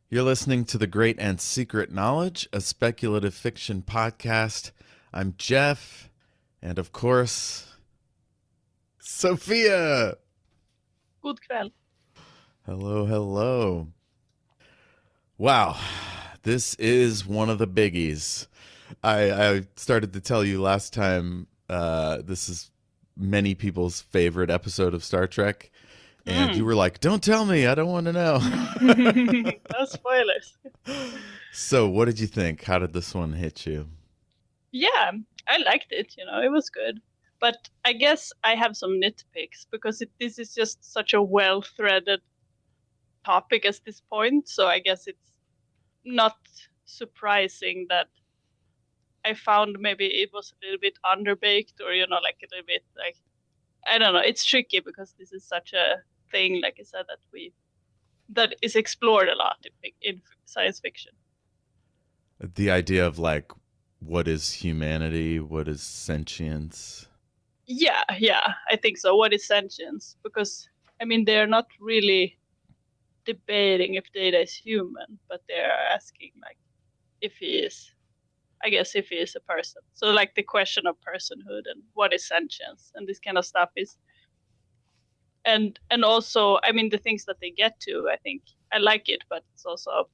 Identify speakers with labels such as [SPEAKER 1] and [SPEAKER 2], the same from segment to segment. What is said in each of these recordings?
[SPEAKER 1] You're listening to The Great and Secret Knowledge, a speculative fiction podcast. I'm Jeff, and of course, Sofia.
[SPEAKER 2] God kväll.
[SPEAKER 1] Hello, hello. Wow, this is one of the biggies. I started to tell you last time, this is many people's favorite episode of Star Trek. And you were like, don't tell me. I don't want to know.
[SPEAKER 2] No spoilers.
[SPEAKER 1] So what did you think? How did this one hit you?
[SPEAKER 2] Yeah, I liked it. It was good. But I guess I have some nitpicks because this is just such a well-threaded topic at this point. So I guess it's not surprising that I found maybe it was a little bit underbaked or, like a little bit like, I don't know. It's tricky because this is such a thing, like I said, that is explored a lot in science fiction.
[SPEAKER 1] The idea of like, what is humanity? What is sentience?
[SPEAKER 2] Yeah, I think so. What is sentience? Because, they're not really debating if Data is human, but they're asking, like, if he is a person. So, like, the question of personhood and what is sentience and this kind of stuff is... And also, the things that they get to, I think I like it, but it's also...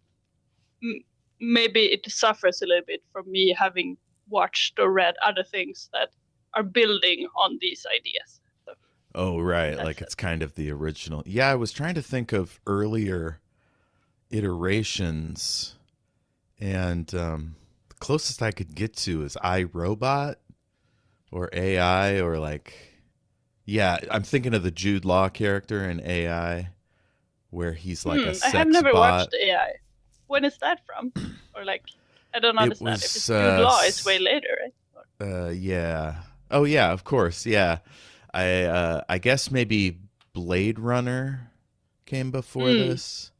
[SPEAKER 2] maybe it suffers a little bit from me having watched or read other things that are building on these ideas. So,
[SPEAKER 1] oh, right. Like it's kind of the original. Yeah, I was trying to think of earlier iterations, and the closest I could get to is iRobot or AI or like, yeah, I'm thinking of the Jude Law character in AI where he's like a sex
[SPEAKER 2] I have never
[SPEAKER 1] bot.
[SPEAKER 2] watched AI. When is that from? Or like, I don't understand. If it's Jude Law, it's way later, right?
[SPEAKER 1] Yeah. Oh yeah, of course. Yeah. I guess maybe Blade Runner came before this.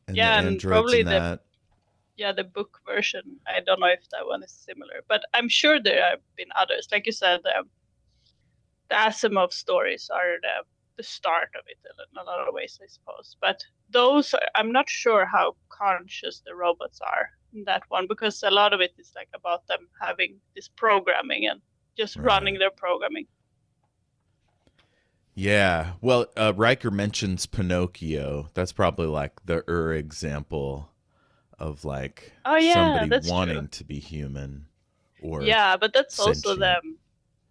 [SPEAKER 1] And
[SPEAKER 2] yeah,
[SPEAKER 1] the
[SPEAKER 2] and
[SPEAKER 1] androids
[SPEAKER 2] probably
[SPEAKER 1] in that.
[SPEAKER 2] the book version. I don't know if that one is similar, but I'm sure there have been others. Like you said, the Asimov stories are the start of it in a lot of ways, I suppose. But those, I'm not sure how conscious the robots are in that one, because a lot of it is like about them having this programming and just running their programming.
[SPEAKER 1] Yeah. Well, Riker mentions Pinocchio. That's probably like the example of like somebody wanting to be human or
[SPEAKER 2] but that's
[SPEAKER 1] sentient.
[SPEAKER 2] also them.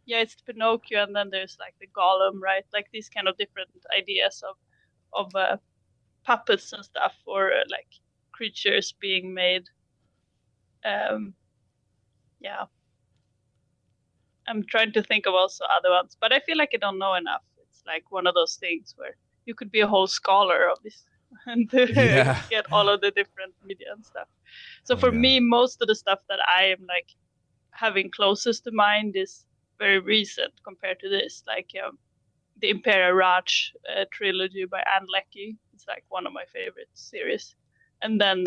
[SPEAKER 2] Yeah, it's Pinocchio, and then there's like the Golem, right? Like these kind of different ideas of puppets and stuff, or like creatures being made. Yeah, I'm trying to think of also other ones, but I feel like I don't know enough. It's like one of those things where you could be a whole scholar of this and get all of the different media and stuff. So for me, most of the stuff that I am like having closest to mind is very recent compared to this, like the Imperial Raj trilogy by Anne Leckie. It's like one of my favorite series. And then,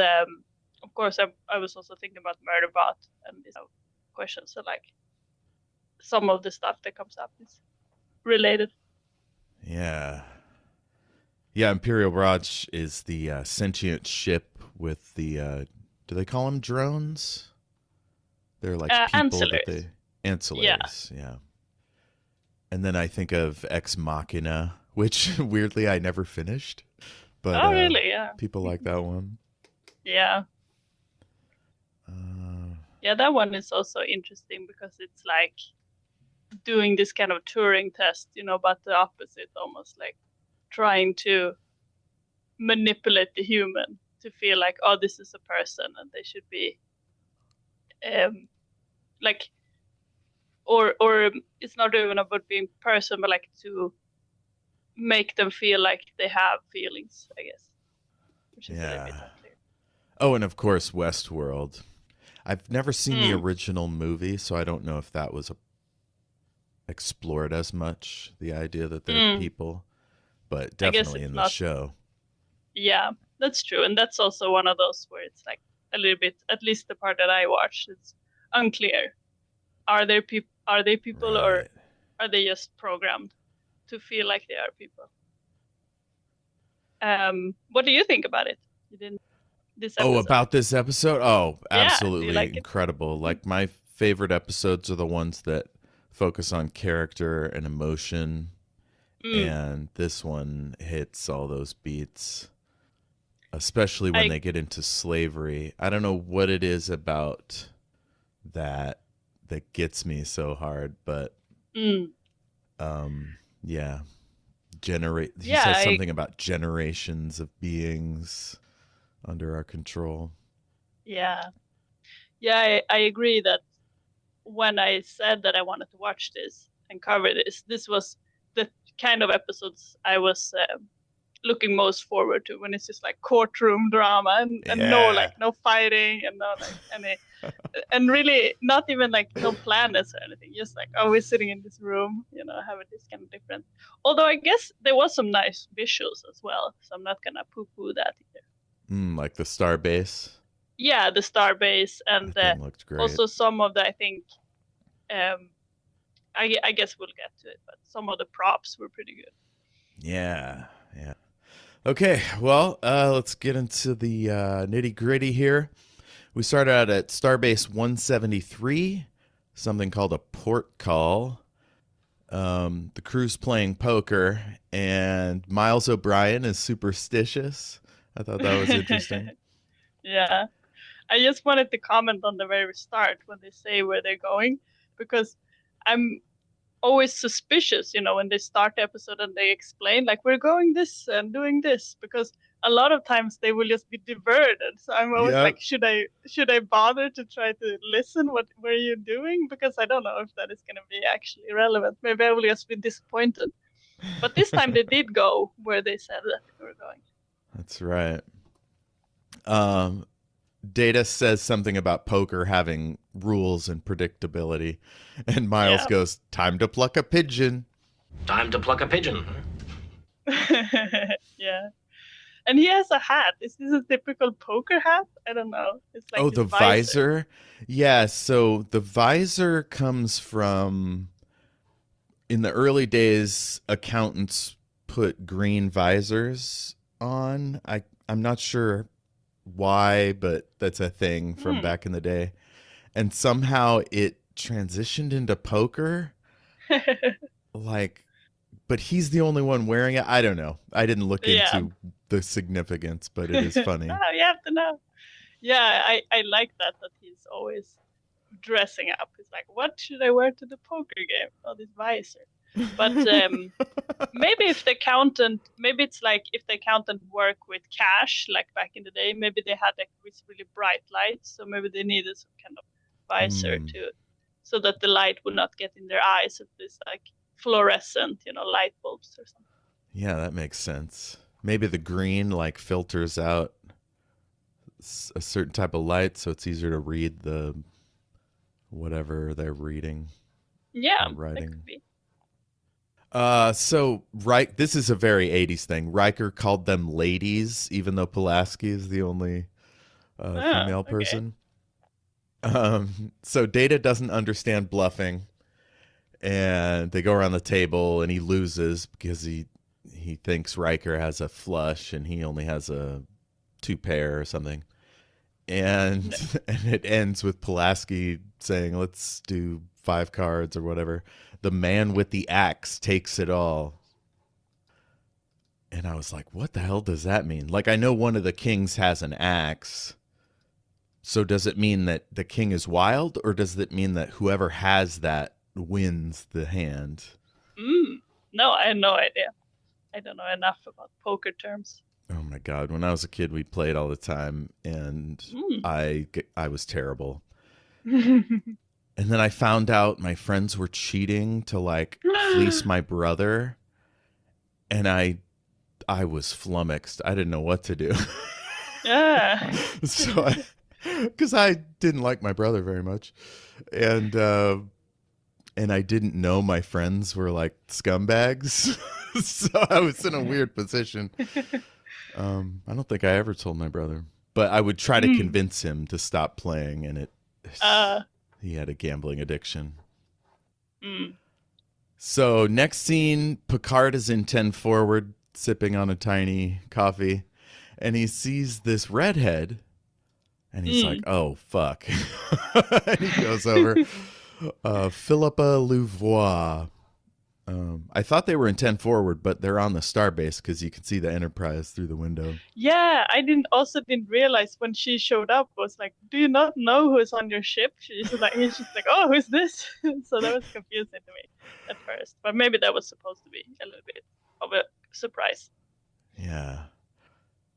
[SPEAKER 2] of course, I was also thinking about Murderbot and these questions. So, like, some of the stuff that comes up is related.
[SPEAKER 1] Yeah. Yeah, Imperial Raj is the sentient ship with the, do they call them drones? They're like people
[SPEAKER 2] ancillaries.
[SPEAKER 1] that they... Ancillaries, yeah. And then I think of Ex Machina, which weirdly I never finished. But
[SPEAKER 2] really? Yeah.
[SPEAKER 1] People like that one.
[SPEAKER 2] Yeah. Yeah, that one is also interesting because it's like doing this kind of Turing test, but the opposite, almost like trying to manipulate the human to feel like, oh, this is a person and they should be like or it's not even about being person, but like to make them feel like they have feelings, I guess, which is a little bit
[SPEAKER 1] Yeah.
[SPEAKER 2] unclear.
[SPEAKER 1] Oh, and of course, Westworld. I've never seen the
[SPEAKER 2] Mm.
[SPEAKER 1] original movie, so I don't know if that was explored as much, the idea that they're
[SPEAKER 2] Mm.
[SPEAKER 1] people, but
[SPEAKER 2] I guess
[SPEAKER 1] definitely
[SPEAKER 2] it's
[SPEAKER 1] in the
[SPEAKER 2] not.
[SPEAKER 1] show.
[SPEAKER 2] Yeah, that's true, and that's also one of those where it's like a little bit. At least the part that I watched, it's unclear. Are there people? Are they people, or
[SPEAKER 1] Right.
[SPEAKER 2] are they just programmed to feel like they are people? What do you think about it? You didn't this
[SPEAKER 1] Oh,
[SPEAKER 2] episode?
[SPEAKER 1] about this episode? Oh,
[SPEAKER 2] Yeah, do you
[SPEAKER 1] absolutely
[SPEAKER 2] like it?
[SPEAKER 1] incredible.
[SPEAKER 2] Mm.
[SPEAKER 1] Like my favorite episodes are the ones that focus on character and emotion,
[SPEAKER 2] Mm.
[SPEAKER 1] and this one hits all those beats, especially when
[SPEAKER 2] I
[SPEAKER 1] they get into slavery. I don't know what it is about that that gets me so hard, but
[SPEAKER 2] mm.
[SPEAKER 1] yeah, generate he
[SPEAKER 2] Yeah,
[SPEAKER 1] says something about generations of beings under our control.
[SPEAKER 2] yeah, yeah. I agree that when I said that I wanted to watch this and cover this, this was the kind of episodes I was looking most forward to, when it's just like courtroom drama and no,
[SPEAKER 1] Yeah.
[SPEAKER 2] like no fighting and no like any, and really not even like no planets or anything, just like, oh, we're sitting in this room, having this kind of different, although I guess there was some nice visuals as well, so I'm not gonna poo poo that either.
[SPEAKER 1] Like the star base.
[SPEAKER 2] Yeah, the star base, and
[SPEAKER 1] That thing looked great.
[SPEAKER 2] also some of the, I think, um I guess we'll get to it, but some of the props were pretty good.
[SPEAKER 1] Yeah. Yeah. Okay, well, let's get into the nitty gritty here. We started out at Starbase 173, something called a port call. The crew's playing poker, and Miles O'Brien is superstitious. I thought that was interesting.
[SPEAKER 2] Yeah, I just wanted to comment on the very start when they say where they're going, because I'm always suspicious, when they start the episode and they explain like we're going this and doing this, because a lot of times they will just be diverted. So I'm always like,
[SPEAKER 1] Yep.
[SPEAKER 2] should I bother to try to listen what were you doing? Because I don't know if that is going to be actually relevant. Maybe I will just be disappointed. But this time they did go where they said that they were going.
[SPEAKER 1] That's right. Um, Data says something about poker having rules and predictability, and Miles
[SPEAKER 2] Yeah.
[SPEAKER 1] goes, "Time to pluck a pigeon."
[SPEAKER 3] Time to pluck a pigeon.
[SPEAKER 2] Yeah. And he has a hat. Is this a typical poker hat? I don't know. It's like
[SPEAKER 1] Oh,
[SPEAKER 2] his
[SPEAKER 1] the
[SPEAKER 2] visor.
[SPEAKER 1] visor? Yeah, so the visor comes from, in the early days, accountants put green visors on. I'm not sure why, but that's a thing from
[SPEAKER 2] Hmm.
[SPEAKER 1] back in the day. And somehow it transitioned into poker. Like, but he's the only one wearing it. I don't know. I didn't look
[SPEAKER 2] Yeah.
[SPEAKER 1] into the significance, but it is funny.
[SPEAKER 2] Oh, you have to know. Yeah, I like that he's always dressing up. He's like, what should I wear to the poker game? Oh, this visor. But maybe maybe it's like if the accountant worked with cash, like back in the day, maybe they had like these really bright lights, so maybe they needed some kind of visor
[SPEAKER 1] Hmm.
[SPEAKER 2] to, so that the light would not get in their eyes. At this like fluorescent, light bulbs or something.
[SPEAKER 1] Yeah, that makes sense. Maybe the green like filters out a certain type of light, so it's easier to read the whatever they're reading
[SPEAKER 2] Yeah,
[SPEAKER 1] or
[SPEAKER 2] that
[SPEAKER 1] writing.
[SPEAKER 2] could be.
[SPEAKER 1] So right, this is a very '80s thing. Riker called them ladies, even though Pulaski is the only
[SPEAKER 2] Oh,
[SPEAKER 1] female
[SPEAKER 2] okay.
[SPEAKER 1] person. So Data doesn't understand bluffing, and they go around the table, and he loses because he thinks Riker has a flush, and he only has a two pair or something. And
[SPEAKER 2] No.
[SPEAKER 1] and it ends with Pulaski saying, "Let's do five cards or whatever." The man with the axe takes it all. And I was like, what the hell does that mean? Like, I know one of the kings has an axe. So does it mean that the king is wild, or does it mean that whoever has that wins the hand?
[SPEAKER 2] No, I had no idea. I don't know enough about poker terms.
[SPEAKER 1] Oh my god! When I was a kid, we played all the time, and
[SPEAKER 2] Mm.
[SPEAKER 1] I was terrible. And then I found out my friends were cheating to like fleece my brother, and I was flummoxed. I didn't know what to do.
[SPEAKER 2] Yeah.
[SPEAKER 1] So because I didn't like my brother very much, and I didn't know my friends were like scumbags, so I was in a weird position. I don't think I ever told my brother, but I would try to convince him to stop playing, and he had a gambling addiction. So next scene, Picard is in 10 forward, sipping on a tiny coffee, and he sees this redhead, and he's like, "Oh fuck!" And he goes over, Philippa Louvois. I thought they were in 10 forward, but they're on the starbase because you can see the Enterprise through the window.
[SPEAKER 2] Yeah, I didn't realize when she showed up, was like, do you not know who's on your ship? She's like, oh, who's this? So that was confusing to me at first, but maybe that was supposed to be a little bit of a surprise.
[SPEAKER 1] Yeah.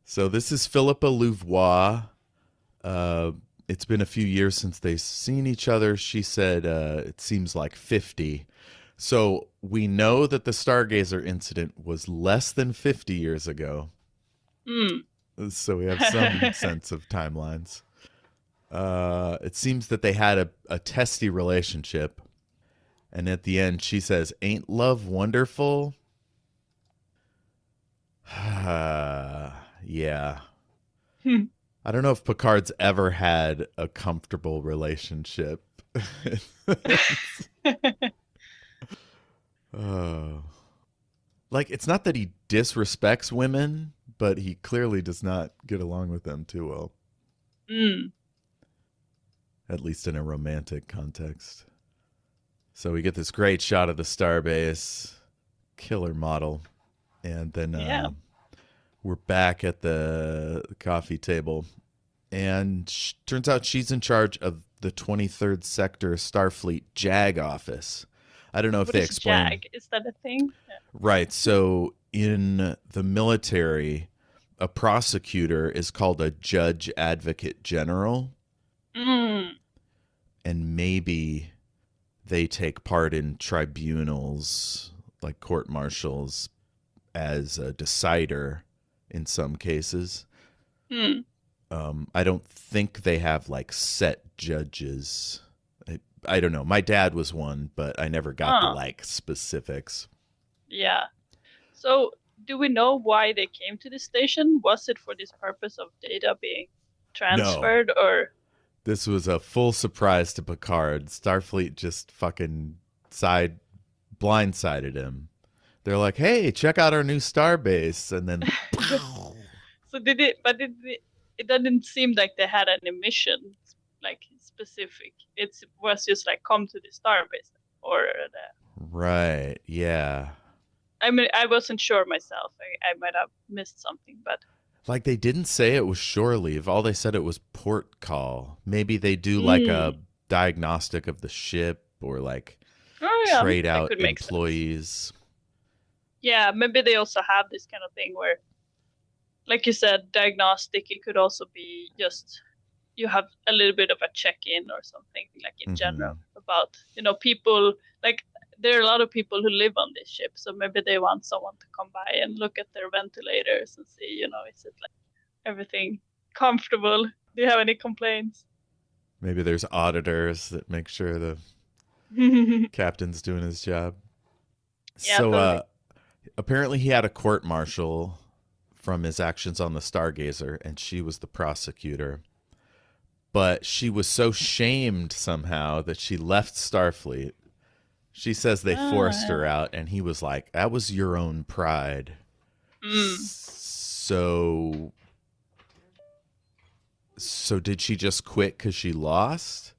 [SPEAKER 1] So this is Philippa Louvois. It's been a few years since they've seen each other. She said it seems like 50. So we know that the Stargazer incident was less than 50 years ago. So we have some sense of timelines. It seems that they had a testy relationship. And at the end, she says, "Ain't love wonderful?" Yeah. I don't know if Picard's ever had a comfortable relationship. Like, it's not that he disrespects women, but he clearly does not get along with them too well. At least in a romantic context. So we get this great shot of the starbase, killer model, and then we're back at the coffee table, and turns out she's in charge of the 23rd Sector Starfleet JAG office. I don't know if they explain.
[SPEAKER 2] JAG? Is that a thing? Yeah.
[SPEAKER 1] Right. So in the military, a prosecutor is called a judge advocate general. And maybe they take part in tribunals, like court martials, as a decider in some cases. I don't think they have like set judges. I don't know. My dad was one, but I never got the like specifics.
[SPEAKER 2] Yeah. So do we know why they came to this station? Was it for this purpose of data being transferred? No. Or
[SPEAKER 1] this was a full surprise to Picard. Starfleet just fucking blindsided him. They're like, "Hey, check out our new starbase," and then.
[SPEAKER 2] So did it? But it didn't seem like they had any mission, like specific. It was just like, come to the starbase, or
[SPEAKER 1] right? Yeah.
[SPEAKER 2] I mean, I wasn't sure myself. I might have missed something, but
[SPEAKER 1] like they didn't say it was shore leave. All they said it was port call. Maybe they do like a diagnostic of the ship, or like trade out employees.
[SPEAKER 2] Yeah, maybe they also have this kind of thing where, like you said, diagnostic. It could also be just you have a little bit of a check-in or something, like in general about, people. Like there are a lot of people who live on this ship, so maybe they want someone to come by and look at their ventilators and see, is it like everything comfortable? Do you have any complaints?
[SPEAKER 1] Maybe there's auditors that make sure the captain's doing his job. Yeah, so totally. Apparently he had a court martial from his actions on the Stargazer, and she was the prosecutor. But she was so shamed somehow that she left Starfleet. She says they forced her out, and he was like, "That was your own pride." So did she just quit because she lost?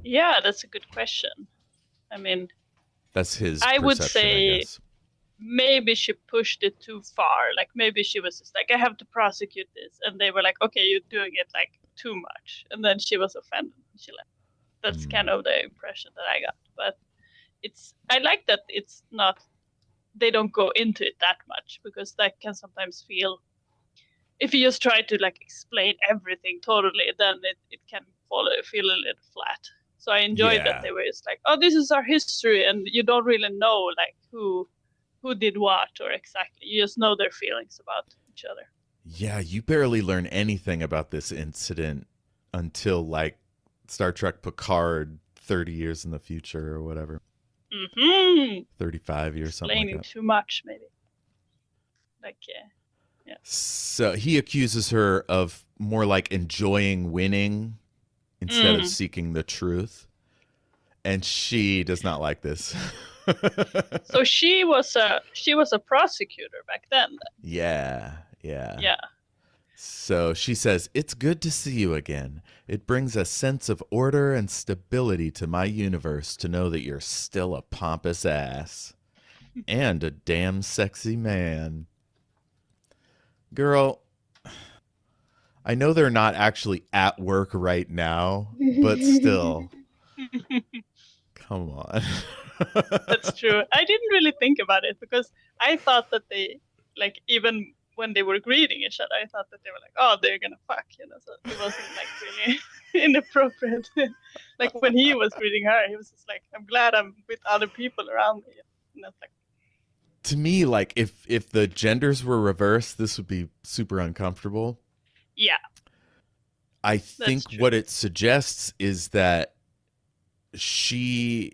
[SPEAKER 2] Yeah, that's a good question. I mean,
[SPEAKER 1] that's his
[SPEAKER 2] I
[SPEAKER 1] perception,
[SPEAKER 2] would say
[SPEAKER 1] I guess.
[SPEAKER 2] Maybe she pushed it too far. Like maybe she was just like, I have to prosecute this. And they were like, okay, you're doing it like too much. And then she was offended and she left. That's kind of the impression that I got. But I like that it's not, they don't go into it that much, because that can sometimes feel, if you just try to like explain everything totally, then it can feel a little flat. So I enjoyed that they were just like, oh, this is our history, and you don't really know like who did what or exactly. You just know their feelings about each other.
[SPEAKER 1] Yeah, you barely learn anything about this incident until like Star Trek Picard 30 years in the future or whatever. 35 years, something like that.
[SPEAKER 2] Explaining too much, maybe. Like, yeah.
[SPEAKER 1] So he accuses her of more like enjoying winning instead of seeking the truth. And she does not like this.
[SPEAKER 2] So she was a prosecutor back then.
[SPEAKER 1] Yeah.
[SPEAKER 2] Yeah.
[SPEAKER 1] So she says, "It's good to see you again. It brings a sense of order and stability to my universe to know that you're still a pompous ass. And a damn sexy man." Girl, I know they're not actually at work right now, but still. Come on.
[SPEAKER 2] That's true. I didn't really think about it because I thought that they, like, even when they were greeting each other, I thought that they were like, oh, they're gonna fuck, so it wasn't like really inappropriate. Like when he was greeting her, he was just like, I'm glad I'm with other people around me. And that's like,
[SPEAKER 1] to me, like if the genders were reversed, this would be super uncomfortable.
[SPEAKER 2] Yeah.
[SPEAKER 1] I think what it suggests is that she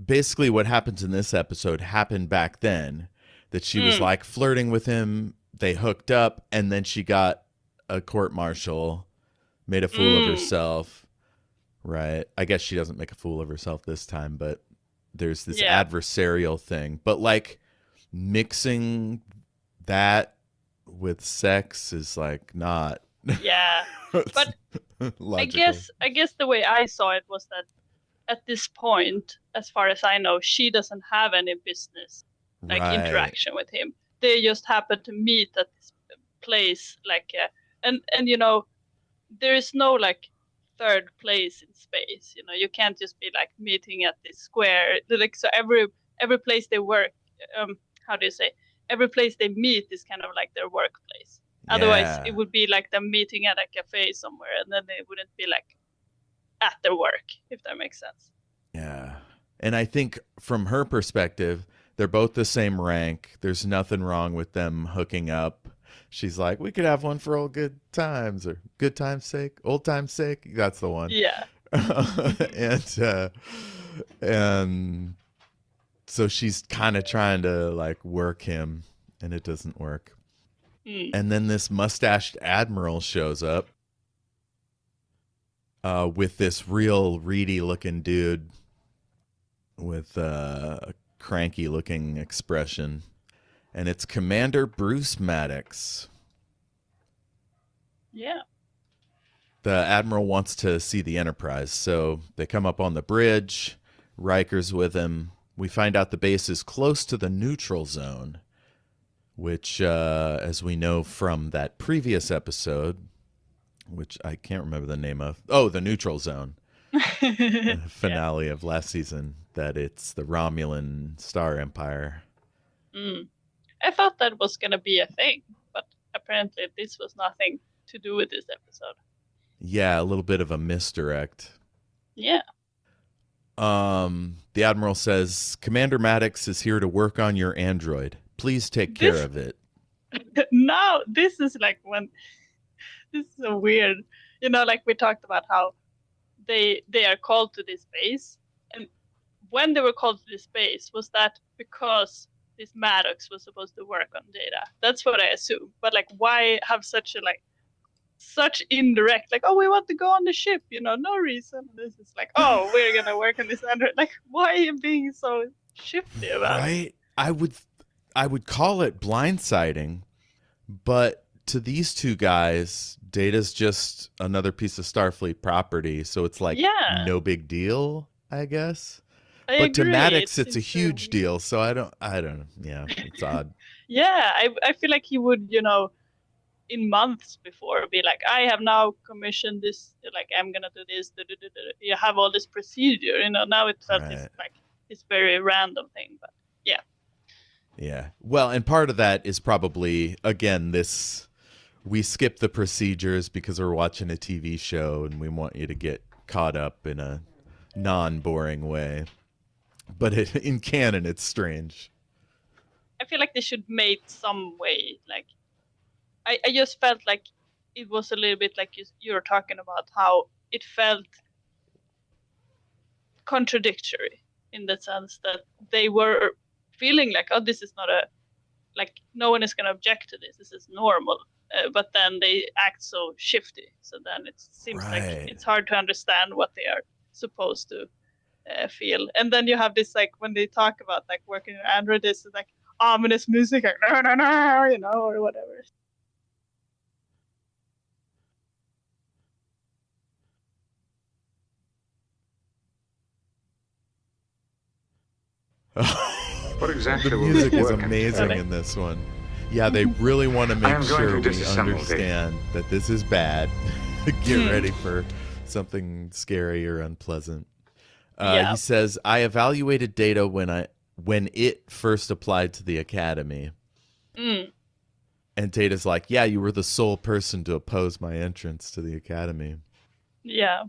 [SPEAKER 1] basically what happens in this episode happened back then, that she was like flirting with him, they hooked up, and then she got a court-martial, made a fool of herself, right? I guess she doesn't make a fool of herself this time, but there's this adversarial thing. But like mixing that with sex is like not
[SPEAKER 2] but I guess the way I saw it was that at this point, as far as I know, she doesn't have any business like interaction with him. They just happen to meet at this place, like and there is no like third place in space. You can't just be like meeting at this square. Like, so every place they work, how do you say, every place they meet is kind of like their workplace. Otherwise it would be like them meeting at a cafe somewhere, and then they wouldn't be like at their work, if that makes sense.
[SPEAKER 1] Yeah. And I think from her perspective, they're both the same rank. There's nothing wrong with them hooking up. She's like, we could have one for old good times, or good times sake, old times sake. That's the one.
[SPEAKER 2] Yeah.
[SPEAKER 1] And so she's kind of trying to like work him, and it doesn't work. And then this mustached admiral shows up with this real reedy looking dude with a cranky looking expression. And it's Commander Bruce Maddox.
[SPEAKER 2] Yeah.
[SPEAKER 1] The admiral wants to see the Enterprise, so they come up on the bridge. Riker's with him. We find out the base is close to the neutral zone, which, as we know from that previous episode, which I can't remember the name of. Oh, the neutral zone. The finale of last season, that it's the Romulan Star Empire.
[SPEAKER 2] I thought that was going to be a thing, but apparently this was nothing to do with this episode.
[SPEAKER 1] Yeah, a little bit of a misdirect.
[SPEAKER 2] Yeah.
[SPEAKER 1] The Admiral says, Commander Maddox is here to work on your android. Please take care of it.
[SPEAKER 2] Now, this is like this is so weird. Like we talked about how they are called to this base. And when they were called to this base, was that because this Maddox was supposed to work on data? That's what I assume. But like, why have such indirect, like, oh, we want to go on the ship, no reason. This is like, oh, we're going to work on this android. Like, why are you being so shifty about it?
[SPEAKER 1] Right? I would call it blindsiding, but to these two guys, Data's just another piece of Starfleet property, so it's like no big deal, I guess.
[SPEAKER 2] I
[SPEAKER 1] but
[SPEAKER 2] agree.
[SPEAKER 1] To Maddox, it's a huge deal, so I don't know. Yeah, it's odd.
[SPEAKER 2] Yeah, I feel like he would, in months before be like, I have now commissioned this, like, I'm gonna do this, you have all this procedure, now it felt it's very random thing, but yeah.
[SPEAKER 1] Yeah. Well, and part of that is probably, again, we skip the procedures because we're watching a TV show and we want you to get caught up in a non-boring way. But in canon, it's strange.
[SPEAKER 2] I feel like they should make some way. Like, I just felt like it was a little bit like you were talking about how it felt contradictory in the sense that they were feeling like, oh, this is not like no one is going to object to this. This is normal. But then they act so shifty. So then it seems like it's hard to understand what they are supposed to feel. And then you have this, like, when they talk about like working in Android, this is like ominous music, like no, you know, or whatever.
[SPEAKER 4] What exactly
[SPEAKER 1] the
[SPEAKER 4] will
[SPEAKER 1] music
[SPEAKER 4] this
[SPEAKER 1] is
[SPEAKER 4] work
[SPEAKER 1] amazing
[SPEAKER 4] entail?
[SPEAKER 1] in this one. Yeah, they really want to
[SPEAKER 4] I
[SPEAKER 1] make
[SPEAKER 4] am going
[SPEAKER 1] sure
[SPEAKER 4] to
[SPEAKER 1] we
[SPEAKER 4] disassemble
[SPEAKER 1] understand that this is bad. Get ready for something scary or unpleasant. He says, I evaluated data when it first applied to the Academy. And Data's like, yeah, you were the sole person to oppose my entrance to the Academy.
[SPEAKER 2] Yeah.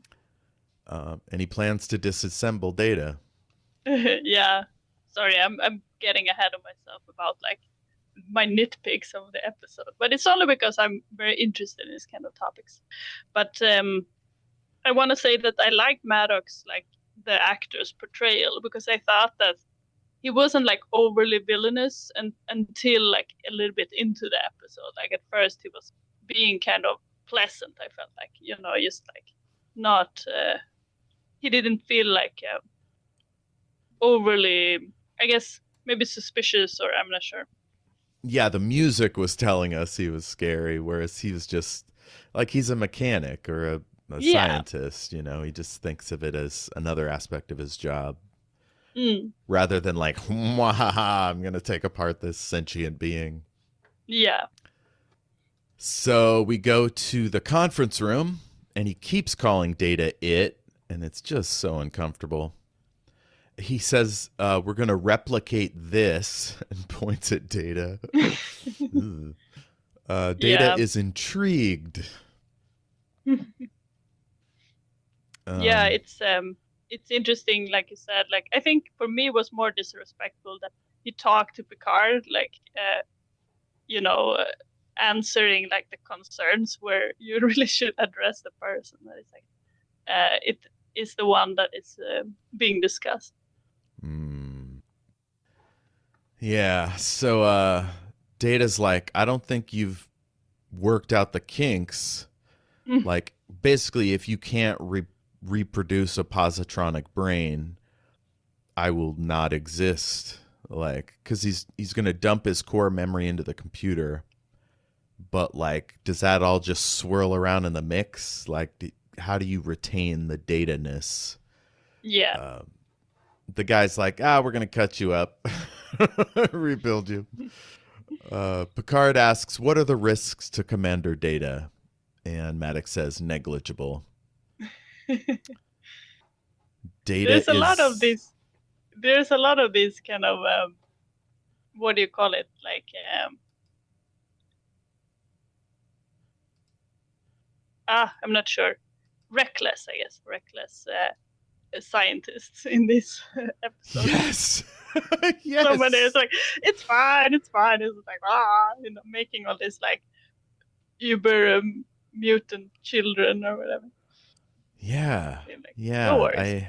[SPEAKER 1] And he plans to disassemble Data.
[SPEAKER 2] Yeah. Sorry, I'm getting ahead of myself about like my nitpicks of the episode, but it's only because I'm very interested in this kind of topics. But I want to say that I liked Maddox, like the actor's portrayal, because I thought that he wasn't like overly villainous until like a little bit into the episode. Like at first he was being kind of pleasant. I felt like, you know, just like not. He didn't feel like overly, I guess, maybe suspicious, or I'm not sure.
[SPEAKER 1] Yeah, the music was telling us he was scary, whereas he was just like, he's a mechanic or a scientist, you know, he just thinks of it as another aspect of his job. Rather than like, I'm going to take apart this sentient being.
[SPEAKER 2] Yeah.
[SPEAKER 1] So we go to the conference room, and he keeps calling Data it, and it's just so uncomfortable. He says, we're going to replicate this, and points at Data. Data is intrigued.
[SPEAKER 2] Yeah, it's interesting, like you said. Like, I think for me it was more disrespectful that he talked to Picard, like, you know, answering like the concerns where you really should address the person that is like, it is the one that is being discussed.
[SPEAKER 1] Yeah, so Data's like, I don't think you've worked out the kinks. Like, basically, if you can't reproduce a positronic brain, I will not exist. Like, because he's going to dump his core memory into the computer. But, like, does that all just swirl around in the mix? Like, how do you retain the data-ness?
[SPEAKER 2] Yeah.
[SPEAKER 1] The guy's like, we're going to cut you up. Rebuild you. Picard asks, what are the risks to Commander Data? And Maddox says, negligible.
[SPEAKER 2] There's a lot of these kind of, what do you call it? Like, I'm not sure. Reckless scientists in this episode.
[SPEAKER 1] Yes. Yes.
[SPEAKER 2] So many. It's like, it's fine. It's like, you know, making all this like uber mutant children or whatever.
[SPEAKER 1] Yeah.
[SPEAKER 2] Like,
[SPEAKER 1] yeah.
[SPEAKER 2] No worries.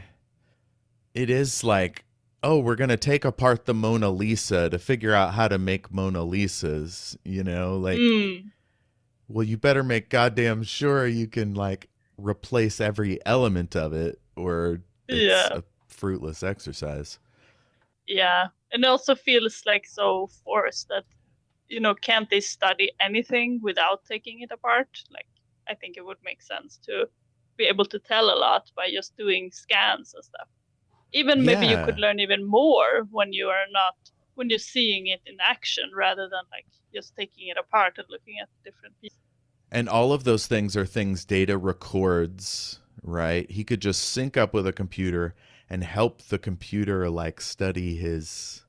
[SPEAKER 1] It is like, oh, we're going to take apart the Mona Lisa to figure out how to make Mona Lisas, you know, like, well, you better make goddamn sure you can like replace every element of it, or it's a fruitless exercise.
[SPEAKER 2] Yeah. And it also feels like so forced that, you know, can't they study anything without taking it apart? Like, I think it would make sense to be able to tell a lot by just doing scans and stuff. Even maybe you could learn even more when you're seeing it in action rather than like just taking it apart and looking at different pieces.
[SPEAKER 1] And all of those things are things Data records, right? He could just sync up with a computer and help the computer like study his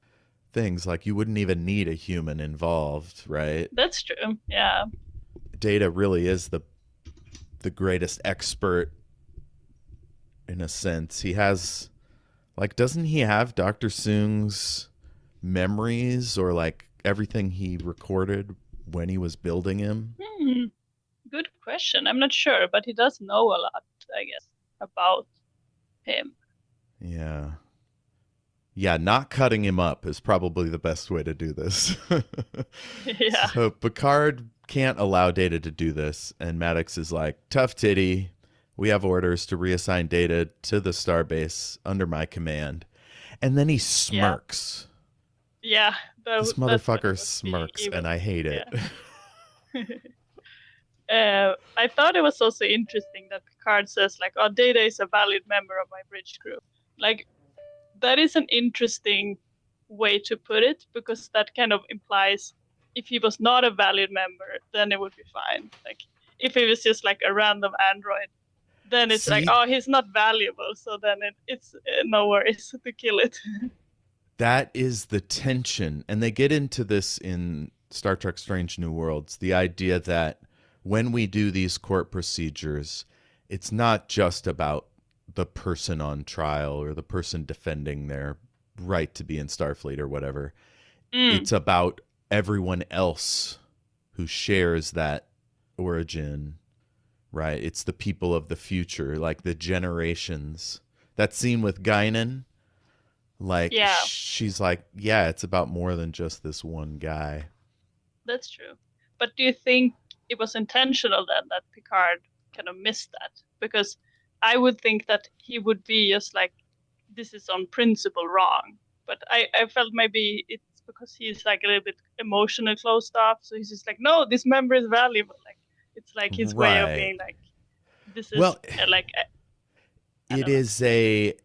[SPEAKER 1] things. Like, you wouldn't even need a human involved, right?
[SPEAKER 2] That's true. Yeah.
[SPEAKER 1] Data really is the greatest expert in a sense. He has, like, doesn't he have Dr. Soong's memories or like everything he recorded when he was building him?
[SPEAKER 2] Good question. I'm not sure, but he does know a lot, I guess, about him.
[SPEAKER 1] Yeah. Yeah, not cutting him up is probably the best way to do this.
[SPEAKER 2] Yeah.
[SPEAKER 1] So Picard can't allow Data to do this, and Maddox is like, tough titty. We have orders to reassign Data to the starbase under my command. And then he smirks.
[SPEAKER 2] Yeah.
[SPEAKER 1] This motherfucker smirks, and I hate it.
[SPEAKER 2] Yeah. I thought it was also interesting that Picard says, like, oh, Data is a valid member of my bridge crew. Like, that is an interesting way to put it, because that kind of implies if he was not a valid member, then it would be fine. Like, if he was just like a random android, then it's like, oh, he's not valuable, so then it's no worries to kill it.
[SPEAKER 1] That is the tension. And they get into this in Star Trek Strange New Worlds, the idea that when we do these court procedures, it's not just about the person on trial or the person defending their right to be in Starfleet or whatever. It's about everyone else who shares that origin, right? It's the people of the future, like the generations. That scene with Guinan, like, she's like, yeah, it's about more than just this one guy.
[SPEAKER 2] That's true. But do you think it was intentional then that Picard kind of missed that? Because I would think that he would be just like, this is on principle wrong. But I felt maybe it's because he's like a little bit emotional closed off. So he's just like, no, this member is valuable. Like, it's like his way of being like, this is like.
[SPEAKER 1] It is a.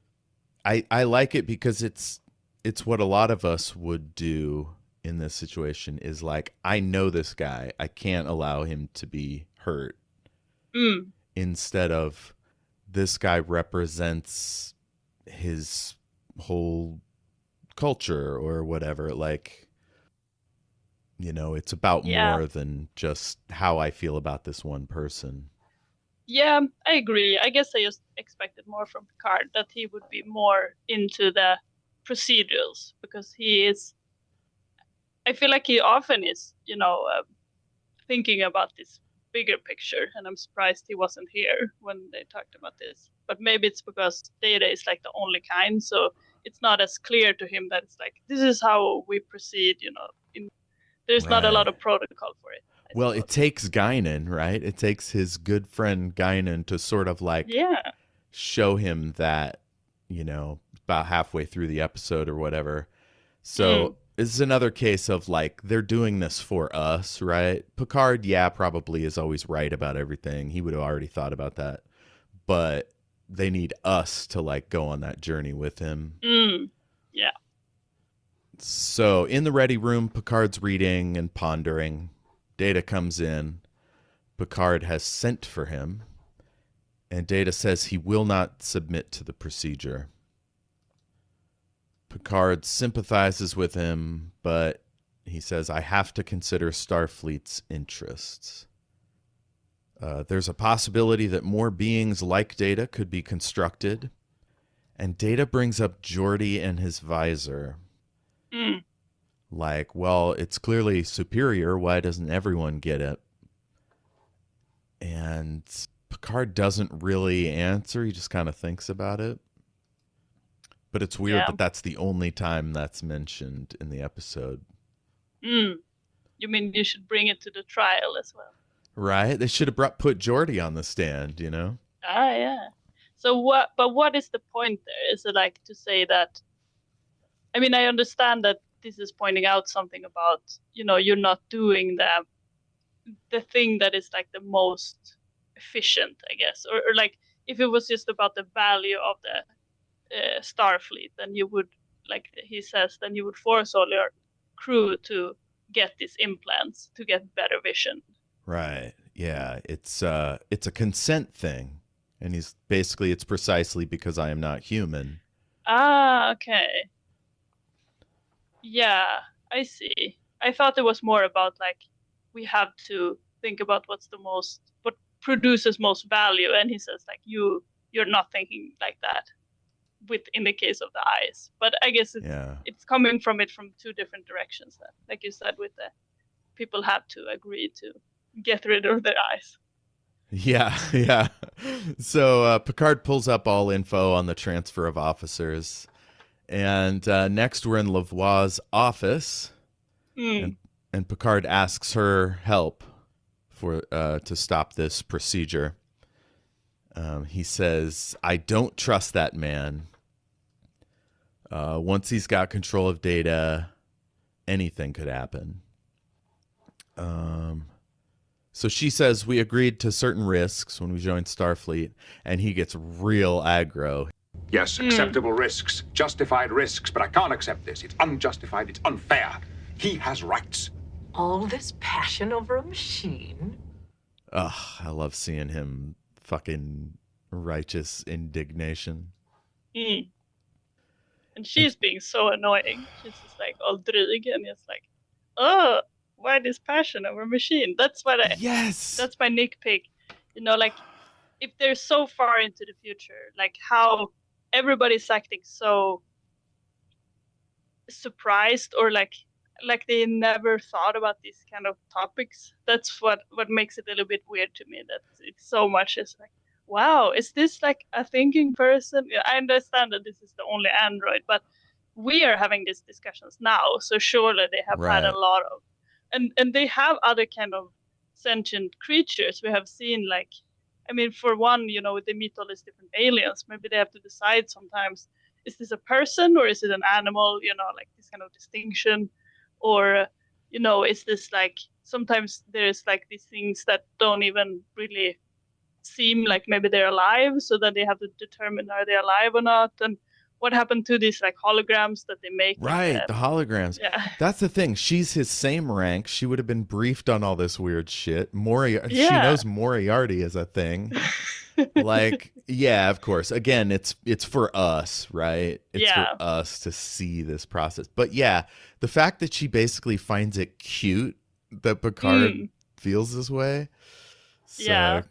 [SPEAKER 1] I like it because it's what a lot of us would do in this situation, is like, I know this guy, I can't allow him to be hurt. Instead of, this guy represents his whole culture or whatever. Like, you know, it's about more than just how I feel about this one person.
[SPEAKER 2] Yeah, I agree. I guess I just expected more from Picard, that he would be more into the procedurals, because he is, I feel like he often is, thinking about this bigger picture, and I'm surprised he wasn't here when they talked about this. But maybe it's because Data is like the only kind, so it's not as clear to him that it's like, this is how we proceed, there's not a lot of protocol for it.
[SPEAKER 1] Well, it takes Guinan, right? It takes his good friend Guinan to sort of like show him that, about halfway through the episode or whatever. So this is another case of like, they're doing this for us, right? Picard, probably is always right about everything. He would have already thought about that. But they need us to like go on that journey with him.
[SPEAKER 2] Yeah.
[SPEAKER 1] So in the ready room, Picard's reading and pondering. Data comes in. Picard has sent for him. And Data says he will not submit to the procedure. Picard sympathizes with him, but he says, I have to consider Starfleet's interests. There's a possibility that more beings like Data could be constructed. And Data brings up Geordi and his visor. Like, well, it's clearly superior. Why doesn't everyone get it? And Picard doesn't really answer. He just kind of thinks about it. But it's weird that that's the only time that's mentioned in the episode.
[SPEAKER 2] You mean you should bring it to the trial as well?
[SPEAKER 1] Right? They should have put Geordi on the stand,
[SPEAKER 2] Ah, yeah. So what is the point there? Is it like to say that, I mean, I understand that this is pointing out something about, you're not doing the thing that is like the most efficient, I guess. Or like, if it was just about the value of the Starfleet, then you would, like he says, then you would force all your crew to get these implants to get better vision.
[SPEAKER 1] Right. Yeah. It's a consent thing. And it's precisely because I am not human.
[SPEAKER 2] Ah, okay. Yeah, I see. I thought it was more about like, we have to think about what produces most value. And he says like, you you're not thinking like that in the case of the eyes. But I guess it's coming from two different directions. Then. Like you said, with the people have to agree to get rid of their eyes.
[SPEAKER 1] Yeah. So Picard pulls up all info on the transfer of officers. And next we're in Lavoie's office. And Picard asks her help to stop this procedure. He says, I don't trust that man. Once he's got control of data, anything could happen. So she says, we agreed to certain risks when we joined Starfleet, and he gets real aggro.
[SPEAKER 4] Yes, acceptable risks, justified risks, but I can't accept this. It's unjustified, it's unfair. He has rights.
[SPEAKER 5] All this passion over a machine?
[SPEAKER 1] Ugh, I love seeing him fucking righteous indignation.
[SPEAKER 2] And she's being so annoying. She's just like all dryg and it's like, oh, why this passion over a machine? That's what that's my nitpick. You know, like if they're so far into the future, like how everybody's acting so surprised or like they never thought about these kind of topics. That's what makes it a little bit weird to me, that it's so much is like, wow, is this like a thinking person? I understand that this is the only android, but we are having these discussions now, so surely they have had a lot of, and they have other kind of sentient creatures. We have seen, like, I mean, for one, you know, they meet all these different aliens. Maybe they have to decide sometimes, is this a person or is it an animal? You know, like this kind of distinction. Or, you know, is this like, sometimes there's like these things that don't even really seem like maybe they're alive. So then they have to determine, are they alive or not? And what happened to these like holograms that they make?
[SPEAKER 1] Right, the holograms.
[SPEAKER 2] Yeah.
[SPEAKER 1] That's the thing. She's his same rank. She would have been briefed on all this weird shit. She knows Moriarty is a thing. Like, yeah, of course. Again, it's for us, right? It's for us to see this process. But yeah, the fact that she basically finds it cute that Picard feels this way. So,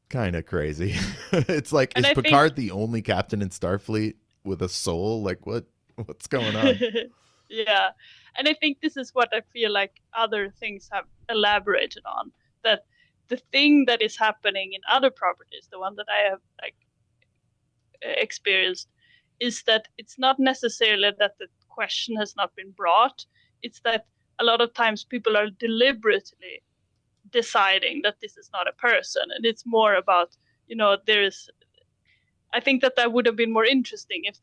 [SPEAKER 1] kind of crazy. It's like, is Picard the only captain in Starfleet with a soul? Like, what's going on?
[SPEAKER 2] Yeah. And I think this is what I feel like other things have elaborated on, that the thing that is happening in other properties, the one that I have like experienced, is that it's not necessarily that the question has not been brought. It's that a lot of times people are deliberately deciding that this is not a person, and it's more about, you know, I think that would have been more interesting if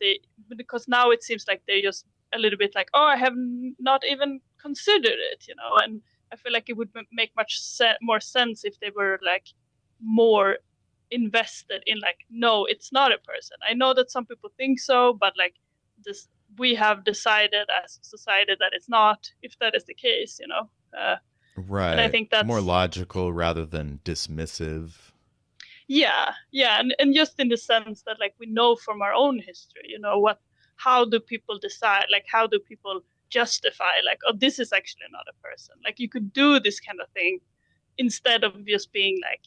[SPEAKER 2] because now it seems like they're just a little bit like, oh, I have not even considered it, you know, and I feel like it would make much more sense if they were like more invested in like, no, it's not a person. I know that some people think so, but like we have decided as a society that it's not, if that is the case, you know.
[SPEAKER 1] Right.
[SPEAKER 2] And I think that's
[SPEAKER 1] more logical rather than dismissive.
[SPEAKER 2] Yeah. And just in the sense that like we know from our own history, you know, how do people decide? Like, how do people justify like, oh, this is actually not a person? Like, you could do this kind of thing instead of just being like,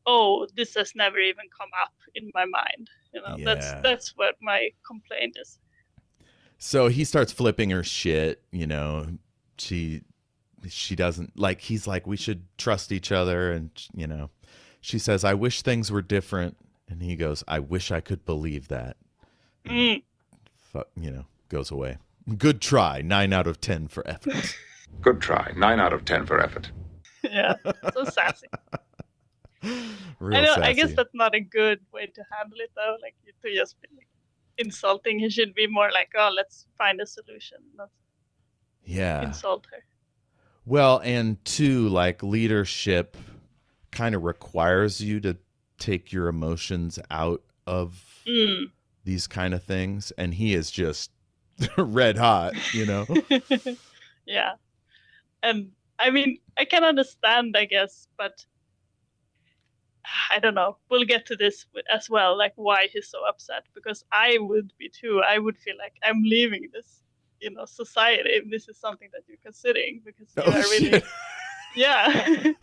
[SPEAKER 2] oh, this has never even come up in my mind. You know, that's what my complaint is.
[SPEAKER 1] So he starts flipping her shit, you know, she doesn't like, he's like, we should trust each other. And, you know, she says, I wish things were different. And he goes, I wish I could believe that. You know, goes away. Good try. 9 out of 10 for effort.
[SPEAKER 4] Good try. 9 out of 10 for effort.
[SPEAKER 2] Yeah, so sassy.
[SPEAKER 1] Real sassy.
[SPEAKER 2] I guess that's not a good way to handle it, though. Like, to just be like, insulting. He should be more like, oh, let's find a solution. Not insult her.
[SPEAKER 1] Well, and two, like, leadership kind of requires you to take your emotions out of these kind of things, and he is just red hot, you know.
[SPEAKER 2] Yeah. And I mean, I can understand, I guess, but I don't know. We'll get to this as well, like why he's so upset, because I would be too. I would feel like I'm leaving this, you know, society if this is something that you're considering, because you are really
[SPEAKER 1] shit.
[SPEAKER 2] Yeah.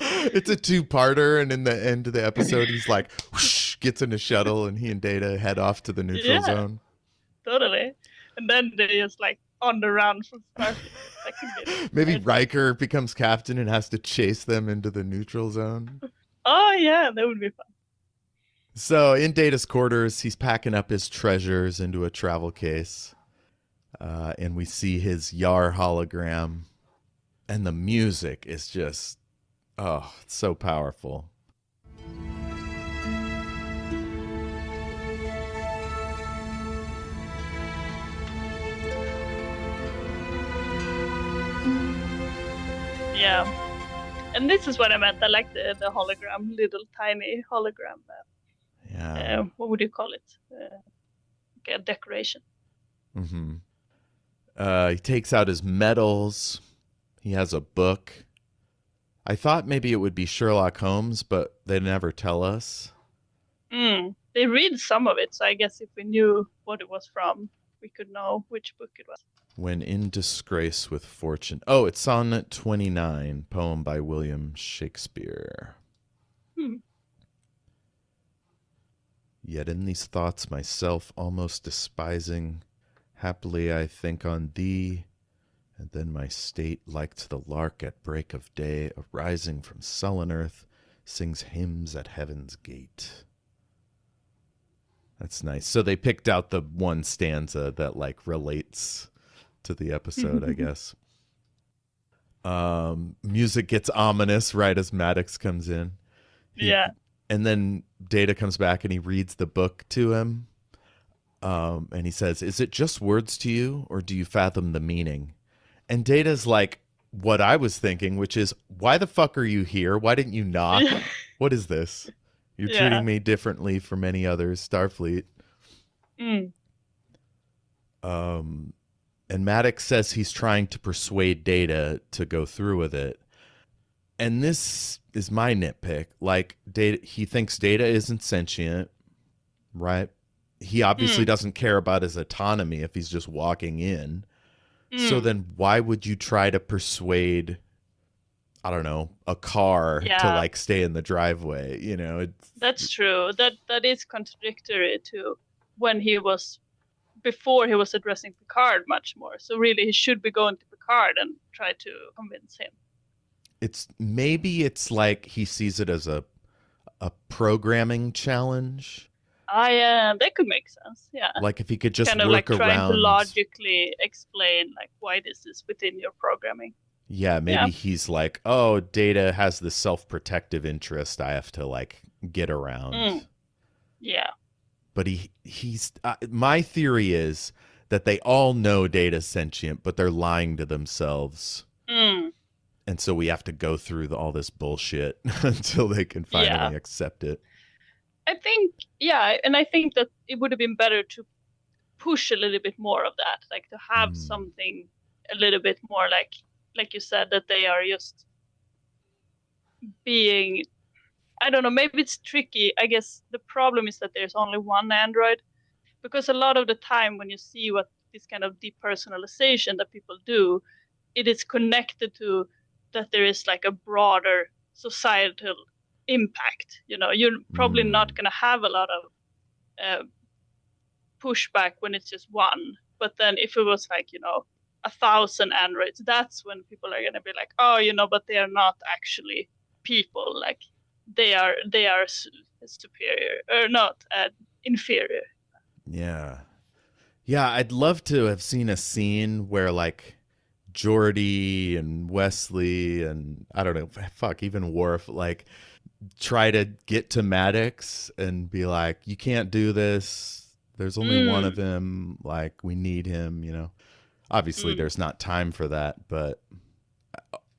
[SPEAKER 1] It's a 2-parter, and in the end of the episode he's like, whoosh, gets in a shuttle and he and Data head off to the neutral zone.
[SPEAKER 2] Totally. And then they just like on the run from Starfleet.
[SPEAKER 1] Maybe Riker becomes captain and has to chase them into the neutral zone.
[SPEAKER 2] Oh yeah, that would be fun.
[SPEAKER 1] So in Data's quarters, he's packing up his treasures into a travel case. And we see his Yar hologram. And the music is just, oh, it's so powerful.
[SPEAKER 2] Yeah. And this is what I meant. I like the hologram, little tiny hologram.
[SPEAKER 1] Yeah.
[SPEAKER 2] What would you call it? A decoration.
[SPEAKER 1] Mm-hmm. He takes out his medals. He has a book. I thought maybe it would be Sherlock Holmes, but they never tell us.
[SPEAKER 2] They read some of it, so I guess if we knew what it was from, we could know which book it was.
[SPEAKER 1] When in Disgrace with Fortune. Oh, it's Sonnet 29, poem by William Shakespeare. Yet in these thoughts myself almost despising, happily I think on thee, and then my state, like to the lark at break of day, arising from sullen earth, sings hymns at heaven's gate. That's nice. So they picked out the one stanza that like relates to the episode, I guess. Music gets ominous right as Maddox comes in. And then Data comes back and he reads the book to him. And he says, "Is it just words to you, or do you fathom the meaning?" And Data's like what I was thinking, which is, why the fuck are you here? Why didn't you knock? What is this? You're treating me differently from any others, Starfleet. And Maddox says he's trying to persuade Data to go through with it. And this is my nitpick. Like, Data, he thinks Data isn't sentient, right? He obviously doesn't care about his autonomy if he's just walking in. So then why would you try to persuade, I don't know, a car to like stay in the driveway? You know,
[SPEAKER 2] that's true. That is contradictory to when he was, before he was addressing Picard much more. So really he should be going to Picard and try to convince him.
[SPEAKER 1] Maybe it's like he sees it as a programming challenge.
[SPEAKER 2] That could make sense. Yeah.
[SPEAKER 1] Like if he could just
[SPEAKER 2] kind of
[SPEAKER 1] work
[SPEAKER 2] like trying
[SPEAKER 1] around
[SPEAKER 2] to logically explain like why this is within your programming.
[SPEAKER 1] Yeah, maybe he's like, oh, Data has this self-protective interest I have to like get around.
[SPEAKER 2] Yeah.
[SPEAKER 1] But he's my theory is that they all know Data's sentient, but they're lying to themselves. And so we have to go through all this bullshit until they can finally accept it.
[SPEAKER 2] I think, and I think that it would have been better to push a little bit more of that, like to have something a little bit more like you said, that they are just being, I don't know, maybe it's tricky. I guess the problem is that there's only one android, because a lot of the time when you see what this kind of depersonalization that people do, it is connected to that there is like a broader societal impact. You know, you're probably not going to have a lot of pushback when it's just one, but then if it was like, you know, 1,000 androids, that's when people are going to be like, oh, you know, but they are not actually people, like they are superior or not inferior.
[SPEAKER 1] Yeah I'd love to have seen a scene where like Geordi and Wesley and I don't know, even Worf like try to get to Maddox and be like, you can't do this, there's only one of him, like we need him, you know. Obviously there's not time for that, but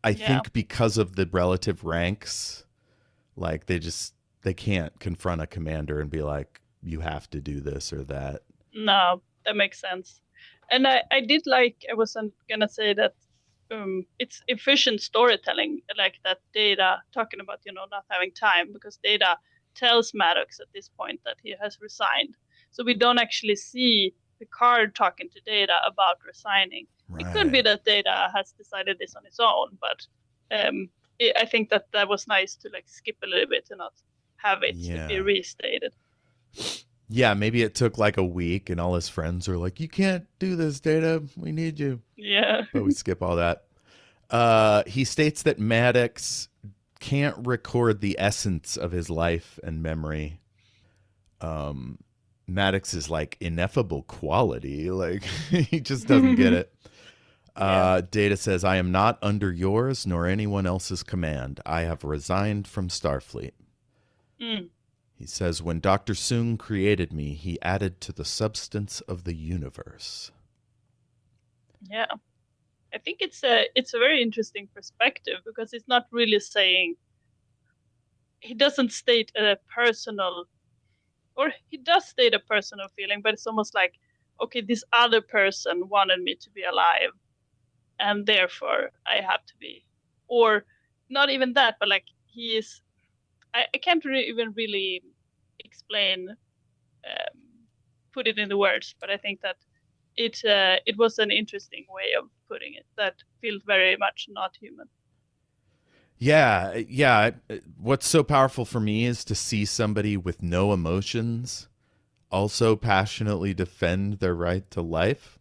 [SPEAKER 1] I think because of the relative ranks, like they can't confront a commander and be like, you have to do this or that.
[SPEAKER 2] No, that makes sense. And I wasn't gonna say that it's efficient storytelling, like that Data talking about, you know, not having time, because Data tells Maddox at this point that he has resigned. So we don't actually see Picard talking to Data about resigning. Right. It could be that Data has decided this on his own, but I think that was nice to like skip a little bit and not have it be restated.
[SPEAKER 1] Yeah, maybe it took like a week and all his friends are like, you can't do this, Data. We need you.
[SPEAKER 2] Yeah.
[SPEAKER 1] But we skip all that. He states that Maddox can't record the essence of his life and memory. Maddox is like ineffable quality. Like, he just doesn't get it. Data says, I am not under yours nor anyone else's command. I have resigned from Starfleet. He says, when Dr. Soong created me, he added to the substance of the universe.
[SPEAKER 2] Yeah. I think it's a very interesting perspective, because it's not really saying, he doesn't state a personal, or he does state a personal feeling, but it's almost like, okay, this other person wanted me to be alive, and therefore I have to be. Or not even that, but like he is, I can't even really explain, put it in the words, but I think that it was an interesting way of putting it that feels very much not human.
[SPEAKER 1] Yeah. What's so powerful for me is to see somebody with no emotions also passionately defend their right to life.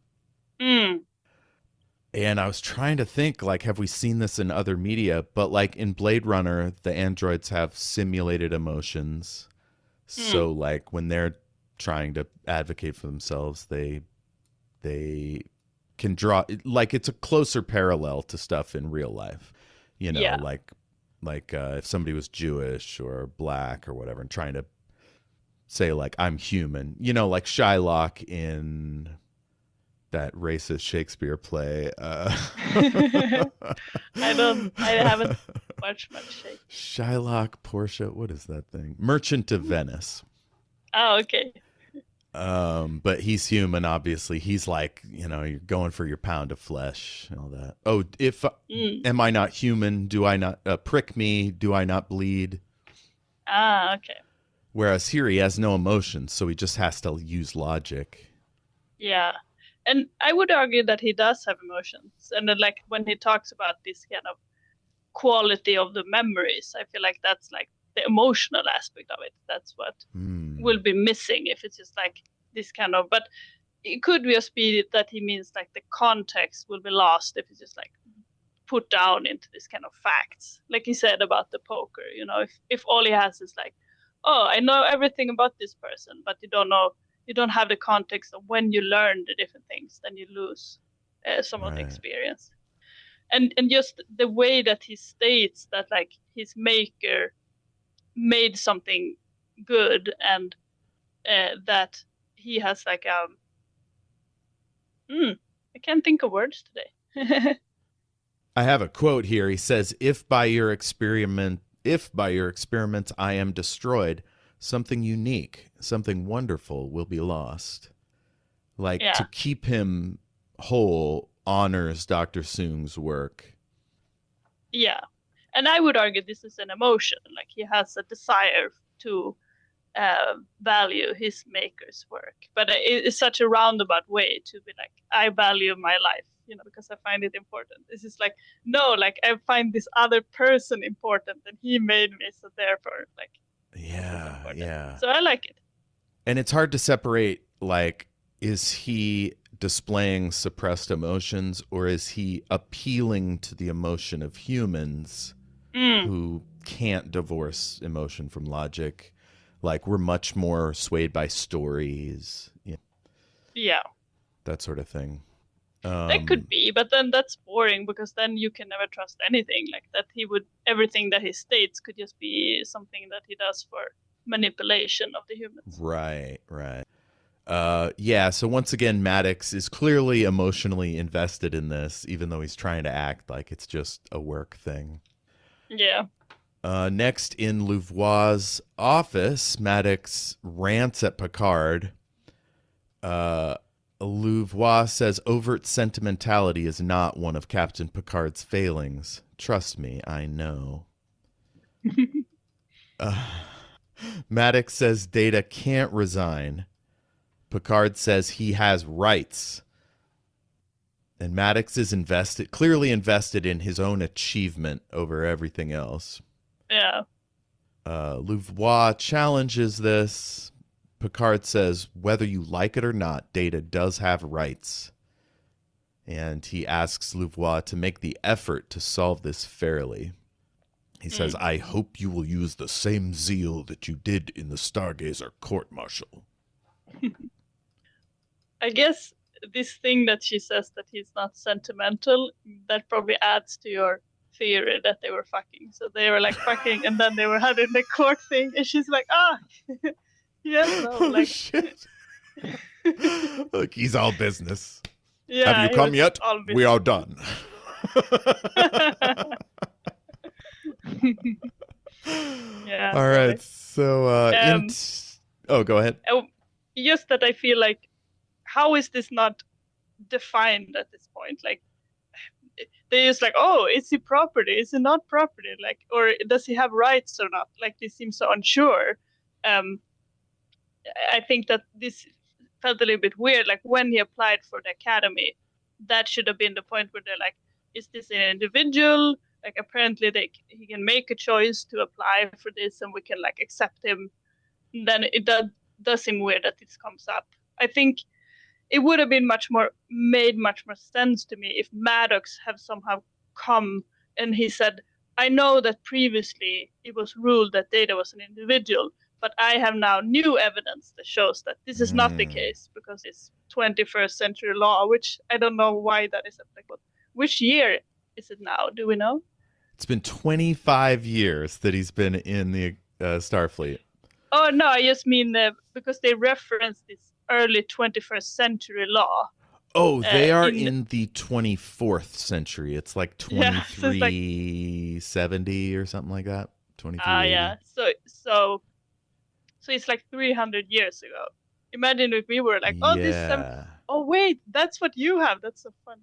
[SPEAKER 1] And I was trying to think, like, have we seen this in other media? But like in Blade Runner, the androids have simulated emotions. So like when they're trying to advocate for themselves, they can draw, like, it's a closer parallel to stuff in real life. You know, like if somebody was Jewish or black or whatever and trying to say, like, I'm human, you know, like Shylock in that racist Shakespeare play. I
[SPEAKER 2] haven't watched much Shakespeare.
[SPEAKER 1] Shylock, Portia, what is that thing? Merchant of Venice.
[SPEAKER 2] Oh, okay.
[SPEAKER 1] But he's human, obviously. He's like, you know, you're going for your pound of flesh and all that. Oh, if am I not human? Do I not prick me? Do I not bleed?
[SPEAKER 2] Ah, okay.
[SPEAKER 1] Whereas here he has no emotions, so he just has to use logic.
[SPEAKER 2] Yeah, and I would argue that he does have emotions, and then, like, when he talks about this kind of quality of the memories, I feel like that's like the emotional aspect of it. That's what will be missing if it's just like this kind of, but it could just be that he means like the context will be lost if it's just like put down into this kind of facts, like he said about the poker. You know, if all he has is like, oh, I know everything about this person, but you don't have the context of when you learn the different things, then you lose some of the experience. And just the way that he states that, like, his maker made something good, and that he has like I can't think of words today.
[SPEAKER 1] I have a quote here. He says, if by your experiments I am destroyed, something unique, something wonderful will be lost. Like, to keep him whole honors Dr. Soong's work.
[SPEAKER 2] Yeah. And I would argue this is an emotion. Like, he has a desire to value his maker's work. But it's such a roundabout way to be like, I value my life, you know, because I find it important. This is like, no, like, I find this other person important and he made me, so therefore, like,
[SPEAKER 1] yeah.
[SPEAKER 2] So I like it.
[SPEAKER 1] And it's hard to separate, like, is he displaying suppressed emotions, or is he appealing to the emotion of humans who can't divorce emotion from logic? Like, we're much more swayed by stories.
[SPEAKER 2] Yeah.
[SPEAKER 1] That sort of thing.
[SPEAKER 2] That could be, but then that's boring, because then you can never trust anything. Like, that everything that he states could just be something that he does for manipulation of the humans.
[SPEAKER 1] Right. So once again, Maddox is clearly emotionally invested in this, even though he's trying to act like it's just a work thing.
[SPEAKER 2] Yeah.
[SPEAKER 1] Next, in Louvois' office, Maddox rants at Picard. Louvois says overt sentimentality is not one of Captain Picard's failings. Trust me, I know. Maddox says Data can't resign. Picard says he has rights. And Maddox is clearly invested in his own achievement over everything else.
[SPEAKER 2] Yeah.
[SPEAKER 1] Louvois challenges this. Picard says, whether you like it or not, Data does have rights. And he asks Louvois to make the effort to solve this fairly. He says, I hope you will use the same zeal that you did in the Stargazer court-martial.
[SPEAKER 2] I guess this thing that she says that he's not sentimental, that probably adds to your theory that they were fucking. So they were like fucking, and then they were having the court thing, and she's like, yes, no,
[SPEAKER 1] Oh,
[SPEAKER 2] like.
[SPEAKER 1] shit. Look, he's all business.
[SPEAKER 2] Yeah,
[SPEAKER 1] have you come yet? We are done.
[SPEAKER 2] Yeah.
[SPEAKER 1] All right. So, go ahead.
[SPEAKER 2] Just that I feel like, how is this not defined at this point? Like, they just like, oh, is he property? Is he not property? Like, or does he have rights or not? Like, they seem so unsure. I think that this felt a little bit weird. Like, when he applied for the academy, that should have been the point where they're like, is this an individual? Like, apparently he can make a choice to apply for this, and we can like accept him. And then it does seem weird that this comes up. I think it would have been made much more sense to me if Maddox have somehow come and he said, I know that previously it was ruled that Data was an individual, but I have now new evidence that shows that this is not the case, because it's 21st century law, which I don't know why that is applicable. Which year is it now? Do we know?
[SPEAKER 1] It's been 25 years that he's been in the Starfleet.
[SPEAKER 2] Oh, no, I just mean because they reference this early 21st century law.
[SPEAKER 1] Oh, they are in the 24th century. It's like 2370 or something like that. 2380.
[SPEAKER 2] Yeah. So it's like 300 years ago. Imagine if we were like, oh wait, that's what you have. That's so fun.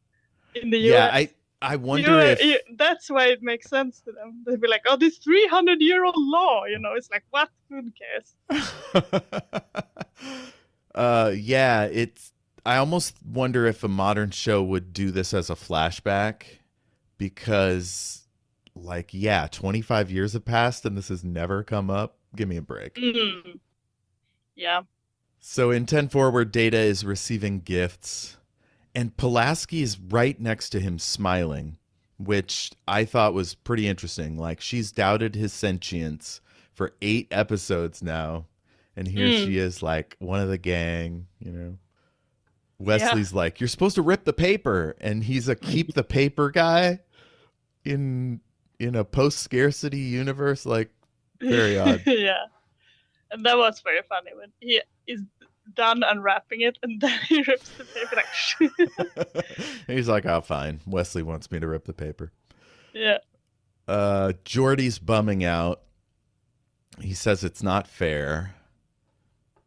[SPEAKER 2] In the US.
[SPEAKER 1] Yeah, I wonder if
[SPEAKER 2] that's why it makes sense to them. They'd be like, oh, this 300-year-old law, It's like, what? Who cares?
[SPEAKER 1] Yeah, I almost wonder if a modern show would do this as a flashback, because 25 years have passed and this has never come up. Give me a break.
[SPEAKER 2] Yeah.
[SPEAKER 1] So in 10 Forward, Data is receiving gifts, and Pulaski is right next to him smiling, which I thought was pretty interesting. Like, she's doubted his sentience for 8 episodes now, and here she is, like, one of the gang, Wesley's like, you're supposed to rip the paper, and he's a keep the paper guy in a post-scarcity universe. Like, very odd.
[SPEAKER 2] Yeah. And that was very funny when he is done unwrapping it, and then he rips the paper like
[SPEAKER 1] He's like, oh, fine. Wesley wants me to rip the paper.
[SPEAKER 2] Yeah.
[SPEAKER 1] Geordi's bumming out. He says it's not fair.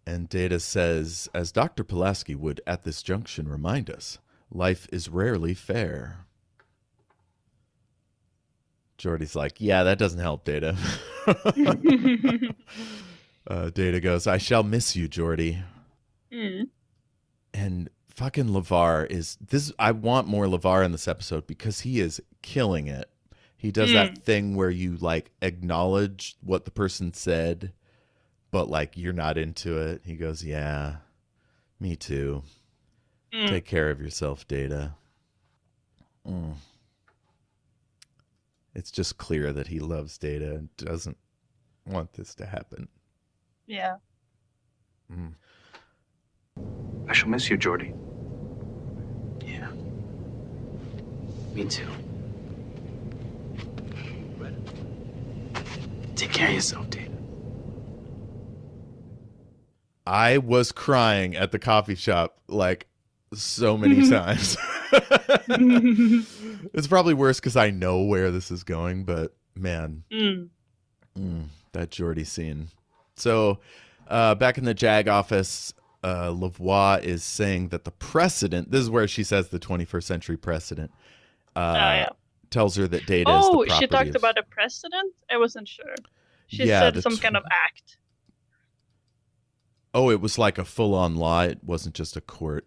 [SPEAKER 1] And Data says, as Dr. Pulaski would at this junction remind us, life is rarely fair. Geordi's like, yeah, that doesn't help, Data. Data goes, I shall miss you, Geordi. And fucking LeVar is this. I want more LeVar in this episode because he is killing it. He does that thing where you like acknowledge what the person said, but like you're not into it. He goes, yeah, me too. Take care of yourself, Data. It's just clear that he loves Data and doesn't want this to happen.
[SPEAKER 2] Yeah.
[SPEAKER 6] I shall miss you, Geordi.
[SPEAKER 3] Yeah. Me too. Take care of yourself, Data.
[SPEAKER 1] I was crying at the coffee shop like so many times. It's probably worse because I know where this is going, but man, that Geordi scene. So back in the JAG office, Lavoie is saying that the precedent, this is where she says the 21st century precedent, tells her that Data is the property
[SPEAKER 2] she talked about a precedent? I wasn't sure. She said some kind of act.
[SPEAKER 1] Oh, it was like a full-on law. It wasn't just a court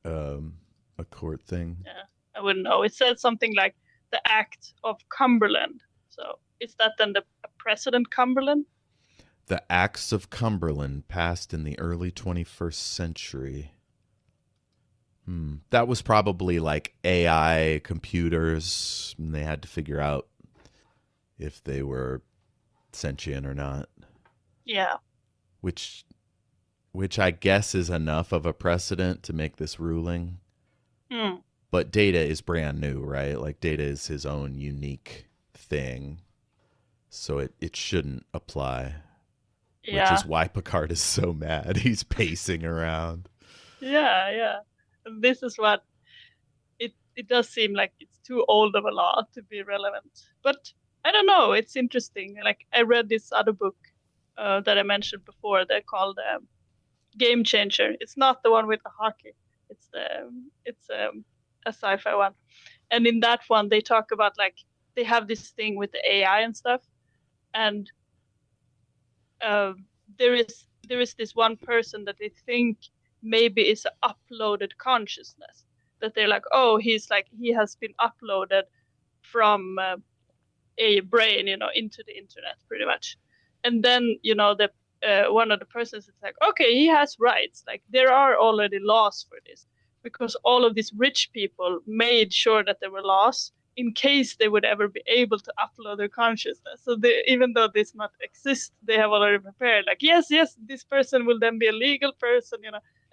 [SPEAKER 1] thing.
[SPEAKER 2] Yeah, I wouldn't know. It said something like the Act of Cumberland. So is that then the President Cumberland?
[SPEAKER 1] The Acts of Cumberland passed in the early 21st century. That was probably like AI computers, and they had to figure out if they were sentient or not.
[SPEAKER 2] Yeah.
[SPEAKER 1] Which I guess is enough of a precedent to make this ruling. But Data is brand new, right? Like Data is his own unique thing. So it shouldn't apply.
[SPEAKER 2] Yeah.
[SPEAKER 1] Which is why Picard is so mad. He's pacing around.
[SPEAKER 2] Yeah. And this is what it does seem like it's too old of a law to be relevant. But I don't know. It's interesting. Like I read this other book that I mentioned before. They're called Game Changer. It's not the one with the hockey. It's a sci-fi one. And in that one, they talk about like they have this thing with the AI and stuff, and there is this one person that they think maybe is an uploaded consciousness, that they're like, oh, he has been uploaded from a brain, into the internet pretty much. And then, the one of the persons is like, okay, he has rights. Like there are already laws for this, because all of these rich people made sure that there were laws in case they would ever be able to upload their consciousness. So even though this not exist, they have already prepared, like, yes, this person will then be a legal person,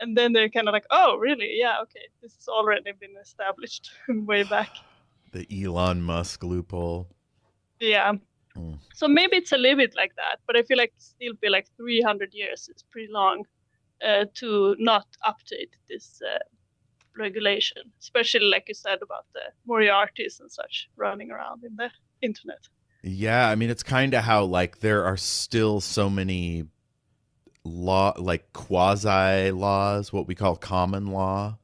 [SPEAKER 2] and then they're kind of like, oh, really? Yeah, okay. This has already been established way back.
[SPEAKER 1] The Elon Musk loophole.
[SPEAKER 2] Yeah. So maybe it's a little bit like that, but I feel like still be like 300 years is pretty long to not update this regulation, especially like you said about the Moriartys and such running around in the internet.
[SPEAKER 1] Yeah, I mean, it's kind of how like there are still so many like quasi laws, what we call common law,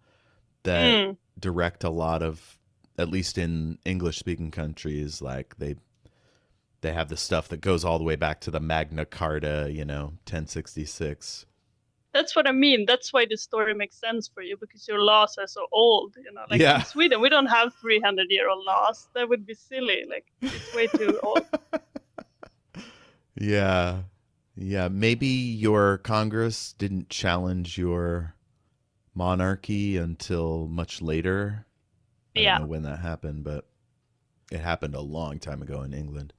[SPEAKER 1] that direct a lot of, at least in English speaking countries, like they have the stuff that goes all the way back to the Magna Carta, 1066.
[SPEAKER 2] That's what I mean. That's why the story makes sense for you, because your laws are so old. Like
[SPEAKER 1] in
[SPEAKER 2] Sweden, we don't have 300-year-old laws. That would be silly. Like it's way too old.
[SPEAKER 1] Yeah. Maybe your Congress didn't challenge your monarchy until much later. I don't know when that happened, but it happened a long time ago in England.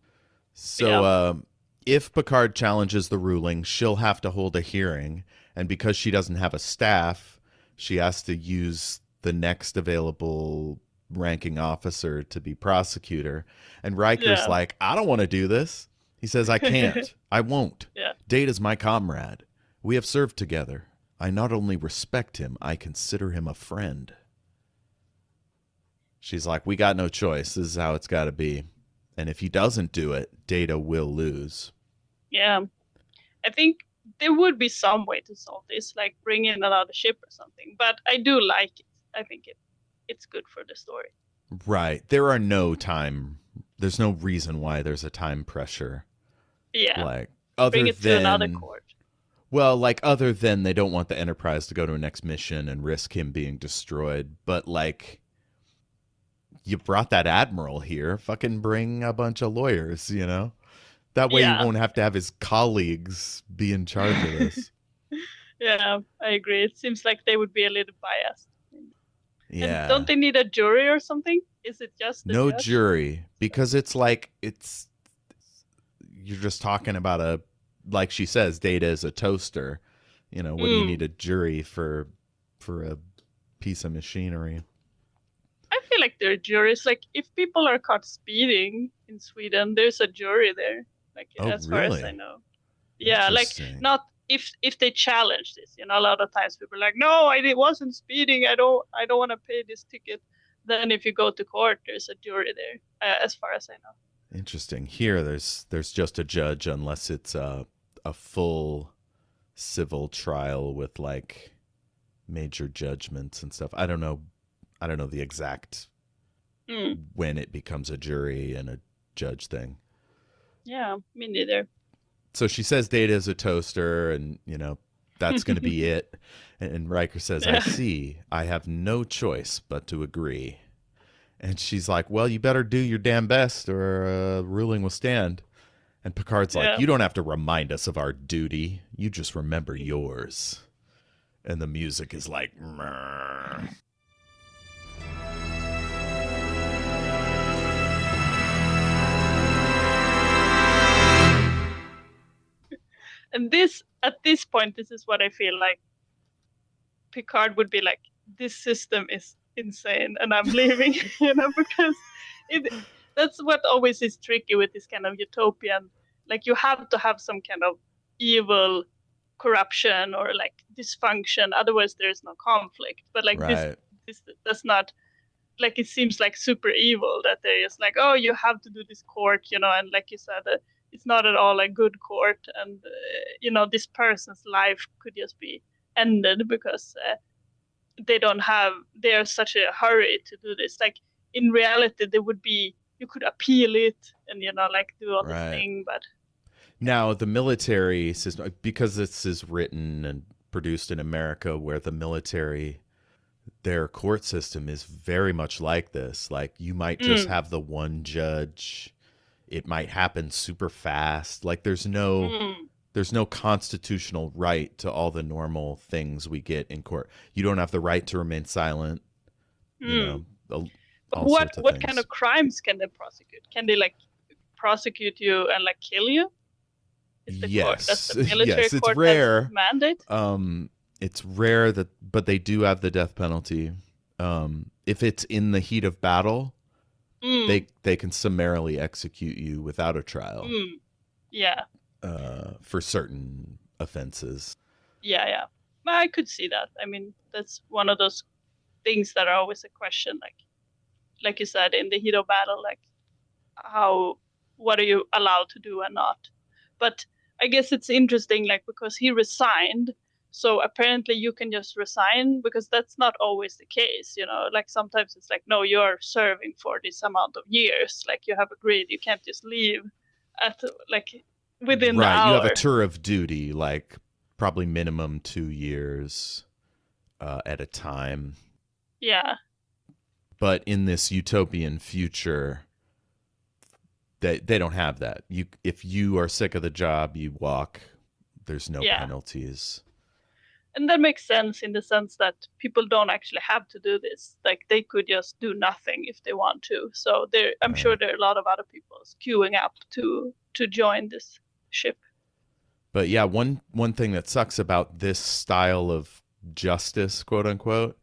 [SPEAKER 1] So if Picard challenges the ruling, she'll have to hold a hearing. And because she doesn't have a staff, she has to use the next available ranking officer to be prosecutor. And Riker's like, I don't want to do this. He says, I can't. I won't. Data's my comrade. We have served together. I not only respect him, I consider him a friend. She's like, we got no choice. This is how it's got to be. And if he doesn't do it, Data will lose.
[SPEAKER 2] Yeah. I think there would be some way to solve this, like bring in another ship or something. But I do like it. I think it's good for the story.
[SPEAKER 1] Right. There's no reason why there's a time pressure.
[SPEAKER 2] Yeah.
[SPEAKER 1] Like, other
[SPEAKER 2] bring it to another court.
[SPEAKER 1] Well, like, other than they don't want the Enterprise to go to a next mission and risk him being destroyed. But, like, you brought that admiral here. Fucking bring a bunch of lawyers, That way you won't have to have his colleagues be in charge of this.
[SPEAKER 2] Yeah, I agree. It seems like they would be a little biased.
[SPEAKER 1] Yeah.
[SPEAKER 2] And don't they need a jury or something? Is it just
[SPEAKER 1] no
[SPEAKER 2] judge?
[SPEAKER 1] Jury? Because you're just talking about like she says, Data is a toaster. What do you need a jury for a piece of machinery?
[SPEAKER 2] I feel like there are juries. Like if people are caught speeding in Sweden, there's a jury there. Like as far as I know. Yeah, like not if they challenge this. A lot of times people are like, no, I wasn't speeding. I don't want to pay this ticket. Then if you go to court, there's a jury there, as far as I know.
[SPEAKER 1] Interesting. Here, there's just a judge, unless it's a full civil trial with like major judgments and stuff. I don't know the exact when it becomes a jury and a judge thing.
[SPEAKER 2] Yeah, me neither.
[SPEAKER 1] So she says Data is a toaster, and that's going to be it. And Riker says, I see. I have no choice but to agree. And she's like, well, you better do your damn best or a ruling will stand. And Picard's like,
[SPEAKER 2] Yeah.
[SPEAKER 1] you don't have to remind us of our duty. You just remember yours. And the music is like, "Mrrr."
[SPEAKER 2] And at this point, this is what I feel like Picard would be like, this system is insane and I'm leaving, because that's what always is tricky with this kind of utopian, like you have to have some kind of evil corruption or like dysfunction, otherwise there's no conflict. But like
[SPEAKER 1] Right.
[SPEAKER 2] this does not, like it seems like super evil that they're just like, oh, you have to do this court, and like you said, it's not at all a good court, and this person's life could just be ended because they are such a hurry to do this. Like in reality, there would be, you could appeal it and like do all this thing, but
[SPEAKER 1] now the military system, because this is written and produced in America, where the military, their court system is very much like this. Like you might just have the one judge. It might happen super fast. Like there's no constitutional right to all the normal things we get in court. You don't have the right to remain silent.
[SPEAKER 2] What kind of crimes can they prosecute? Can they like prosecute you and like kill you? Is the court, that's the military
[SPEAKER 1] yes, it's
[SPEAKER 2] court
[SPEAKER 1] rare.
[SPEAKER 2] Mandate.
[SPEAKER 1] It's rare but they do have the death penalty. If it's in the heat of battle, they can summarily execute you without a trial.
[SPEAKER 2] Yeah.
[SPEAKER 1] For certain offenses.
[SPEAKER 2] Yeah. I could see that. I mean, that's one of those things that are always a question, like you said, in the heat of battle, like what are you allowed to do and not? But I guess it's interesting, like, because he resigned, so apparently you can just resign, because that's not always the case, like sometimes it's like, no, you're serving for this amount of years, like you have agreed, you can't just leave at like within the hour.
[SPEAKER 1] You have a tour of duty, like probably minimum 2 years at a time.
[SPEAKER 2] Yeah.
[SPEAKER 1] But in this utopian future, they don't have that. If you are sick of the job, you walk. There's no penalties.
[SPEAKER 2] And that makes sense in the sense that people don't actually have to do this. Like they could just do nothing if they want to. So I'm sure there are a lot of other people queuing up to join this ship.
[SPEAKER 1] But yeah, one thing that sucks about this style of justice, quote unquote,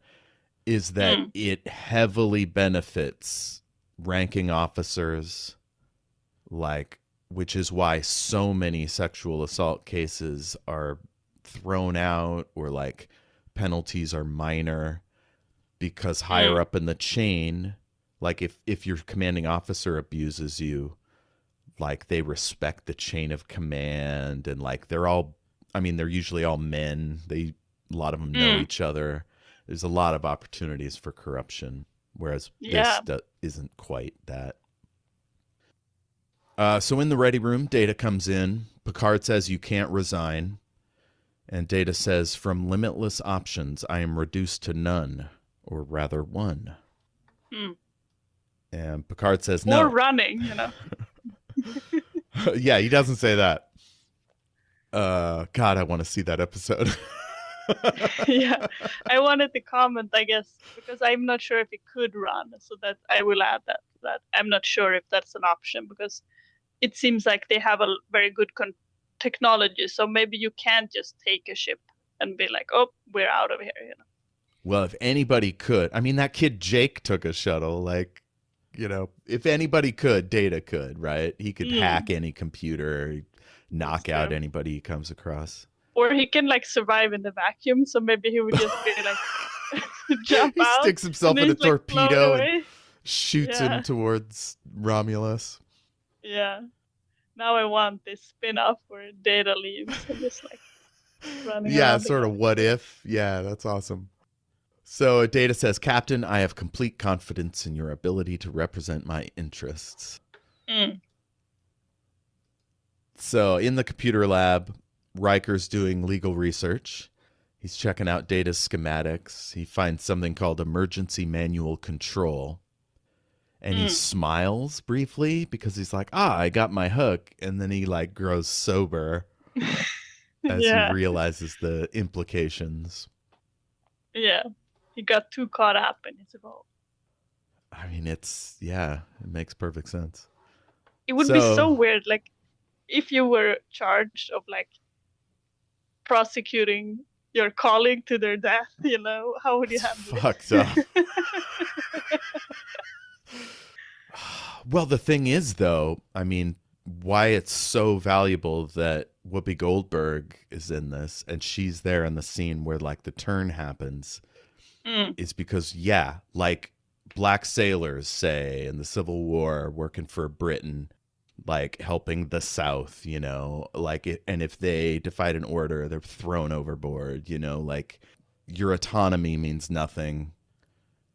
[SPEAKER 1] is that it heavily benefits ranking officers, which is why so many sexual assault cases are thrown out, or like penalties are minor, because higher up in the chain, like if your commanding officer abuses you, like they respect the chain of command, and like they're usually all men. A lot of them know each other. There's a lot of opportunities for corruption, whereas this isn't quite that. So in the ready room, Data comes in. Picard says, you can't resign. And Data says, from limitless options, I am reduced to none, or rather one. And Picard says, no.
[SPEAKER 2] Or running,
[SPEAKER 1] Yeah, he doesn't say that. God, I want to see that episode.
[SPEAKER 2] Yeah, I wanted to comment, I guess, because I'm not sure if it could run, so that I will add that I'm not sure if that's an option, because it seems like they have a very good technology, so maybe you can't just take a ship and be like, oh, we're out of here,
[SPEAKER 1] Well, if anybody could, I mean, that kid Jake took a shuttle, like, if anybody could, Data could, right? He could hack any computer, knock out anybody he comes across.
[SPEAKER 2] Or he can like survive in the vacuum, so maybe he would just be like jump out.
[SPEAKER 1] He sticks himself in a torpedo and shoots
[SPEAKER 2] him
[SPEAKER 1] towards Romulus.
[SPEAKER 2] Yeah. Now I want this spin-off where Data leaves and just like running around.
[SPEAKER 1] Sort of what if. Yeah, that's awesome. So Data says, Captain, I have complete confidence in your ability to represent my interests. So in the computer lab, Riker's doing legal research. He's checking out Data's schematics. He finds something called emergency manual control. And he smiles briefly because he's like, I got my hook. And then he like grows sober as he realizes the implications.
[SPEAKER 2] Yeah. He got too caught up in his role.
[SPEAKER 1] I mean, it makes perfect sense.
[SPEAKER 2] It would be so weird, like, if you were charged of, like, prosecuting your colleague to their death, you know? How would you handle it?
[SPEAKER 1] Fucked up. Well, the thing is, though, I mean, why it's so valuable that Whoopi Goldberg is in this and she's there in the scene where, like, the turn happens is because, like black sailors, say, in the Civil War working for Britain, like helping the South, you know, like, and if they defied an order, they're thrown overboard, you know, like your autonomy means nothing.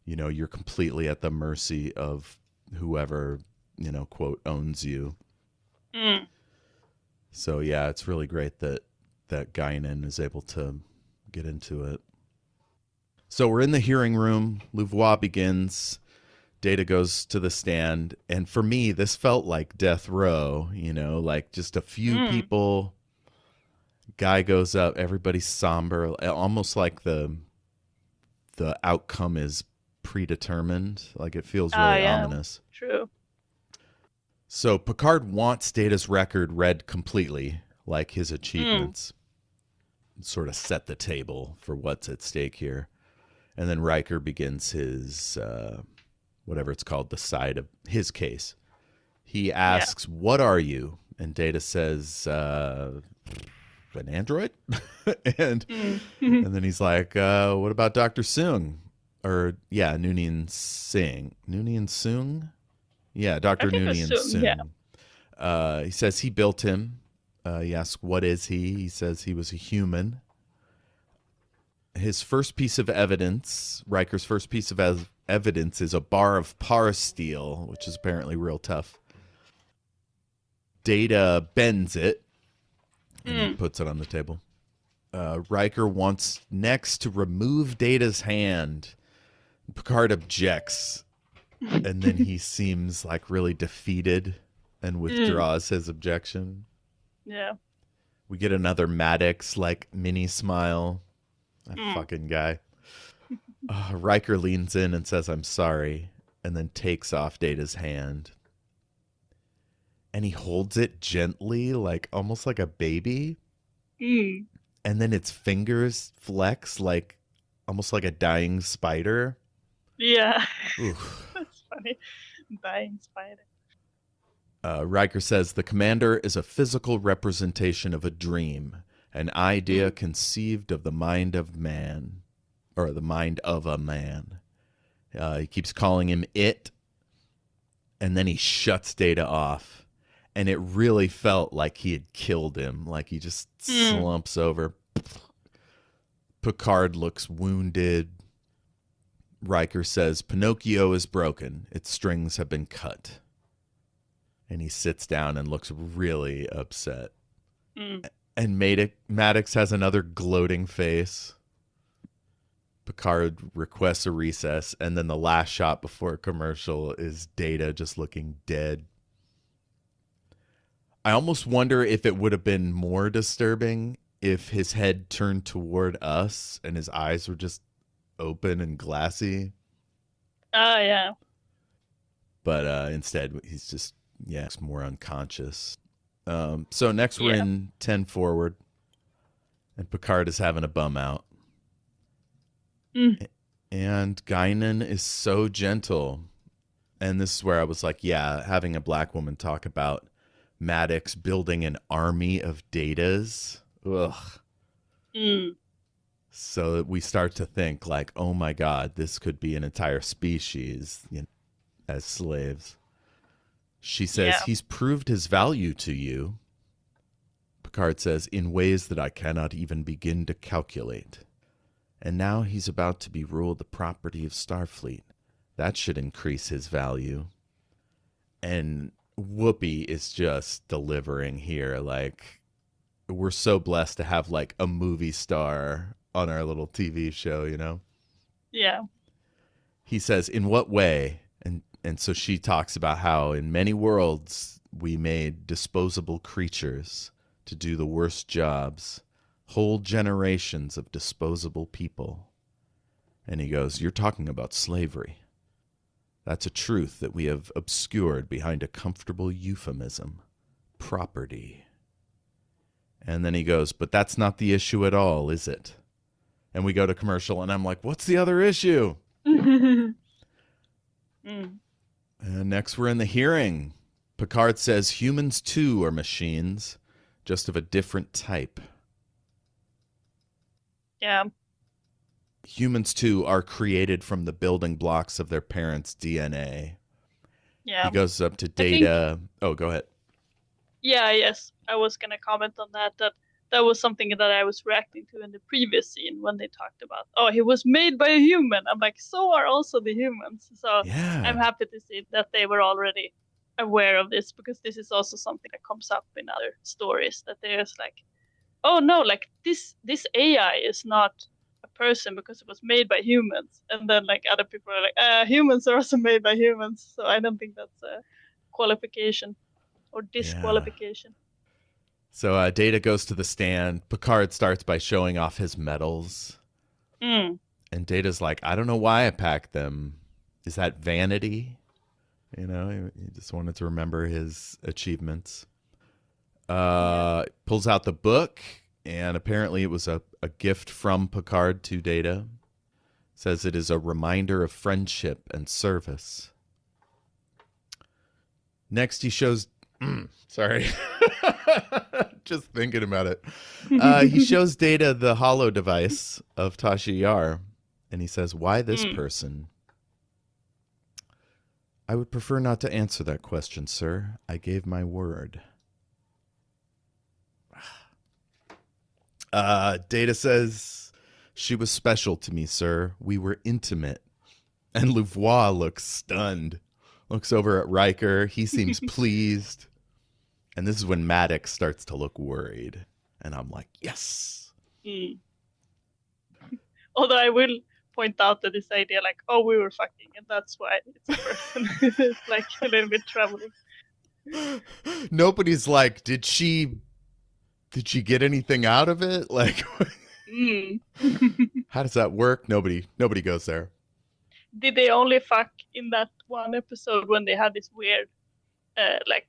[SPEAKER 1] You know, you're completely at the mercy of whoever, you know, quote, owns you. So, yeah, it's really great that Guinan is able to get into it. So we're in the hearing room. Louvois begins. Data goes to the stand. And for me, this felt like death row, you know, like just a few people. Guy goes up. Everybody's somber, almost like the outcome is predetermined. Like it feels really ominous.
[SPEAKER 2] True.
[SPEAKER 1] So Picard wants Data's record read completely, like his achievements. Sort of set the table for what's at stake here. And then Riker begins his, whatever it's called, the side of his case. He asks, what are you? And Data says, an android? and then he's like, what about Dr. Soong? Or, Noonien Singh. Noonien Soong? Yeah, Dr. Noonien Soong. Yeah. He says he built him. He asks, what is he? He says he was a human. His first piece of evidence, Riker's first piece of evidence, is a bar of par steel, which is apparently real tough. Data bends it and puts it on the table. Riker wants next to remove Data's hand. Picard objects, and then he seems like really defeated and withdraws his objection.
[SPEAKER 2] Yeah.
[SPEAKER 1] We get another Maddox like mini smile. That fucking guy. Riker leans in and says, I'm sorry, and then takes off Data's hand. And he holds it gently, like almost like a baby. And then its fingers flex like almost like a dying spider.
[SPEAKER 2] Yeah. That's funny. Dying spider.
[SPEAKER 1] Riker says the commander is a physical representation of a dream, an idea conceived of the mind of man, or the mind of a man. He keeps calling him it, and then he shuts Data off. And it really felt like he had killed him, like he just slumps over. Picard looks wounded. Riker says, Pinocchio is broken. Its strings have been cut. And he sits down and looks really upset. And Maddox has another gloating face. Picard requests a recess, and then the last shot before commercial is Data just looking dead. I almost wonder if it would have been more disturbing if his head turned toward us and his eyes were just open and glassy.
[SPEAKER 2] Oh, yeah.
[SPEAKER 1] But instead, he's just, more unconscious. So next we're in 10 forward, and Picard is having a bum out. And Guinan is so gentle. And this is where I was like, having a black woman talk about Maddox building an army of Datas. Ugh. So we start to think like, oh my God, this could be an entire species as slaves. She says, he's proved his value to you. Picard says, in ways that I cannot even begin to calculate. And now he's about to be ruled the property of Starfleet. That should increase his value. And Whoopi is just delivering here. Like, we're so blessed to have like a movie star on our little TV show, you know?
[SPEAKER 2] Yeah.
[SPEAKER 1] He says, in what way? And And so she talks about how in many worlds we made disposable creatures to do the worst jobs, whole generations of disposable people. And he goes, you're talking about slavery. That's a truth that we have obscured behind a comfortable euphemism, property. And then he goes, but that's not the issue at all, is it? And we go to commercial, and I'm like, what's the other issue? And next we're in the hearing. Picard says humans too are machines, just of a different type.
[SPEAKER 2] Yeah.
[SPEAKER 1] Humans too are created from the building blocks of their parents' DNA.
[SPEAKER 2] Yeah.
[SPEAKER 1] He goes up to Data. Oh, go ahead.
[SPEAKER 2] Yeah, yes. I was going to comment on that was something that I was reacting to in the previous scene when they talked about, he was made by a human. I'm like, so are also the humans. So
[SPEAKER 1] Yeah.
[SPEAKER 2] I'm happy to see that they were already aware of this, because this is also something that comes up in other stories, that there's like, oh no, like this AI is not a person because it was made by humans. And then like other people are like, humans are also made by humans. So I don't think that's a qualification or disqualification.
[SPEAKER 1] Yeah. So Data goes to the stand. Picard starts by showing off his medals. And Data's like, I don't know why I packed them. Is that vanity? You know, he just wanted to remember his achievements. Pulls out the book, and apparently it was a gift from Picard to Data. Says it is a reminder of friendship and service. Next he shows... Sorry. Just thinking about it. He shows Data the holo device of Tasha Yar, and he says, why this person? I would prefer not to answer that question, sir. I gave my word. Data says, she was special to me, sir. We were intimate. And Louvois looks stunned. Looks over at Riker. He seems pleased. And this is when Maddox starts to look worried. And I'm like, yes.
[SPEAKER 2] Although I will point out that this idea, like, we were fucking, and that's why it's a person. It's like a little bit troubling.
[SPEAKER 1] Nobody's like, did she get anything out of it? Like, how does that work? Nobody goes there.
[SPEAKER 2] Did they only fuck in that one episode when they had this weird, like,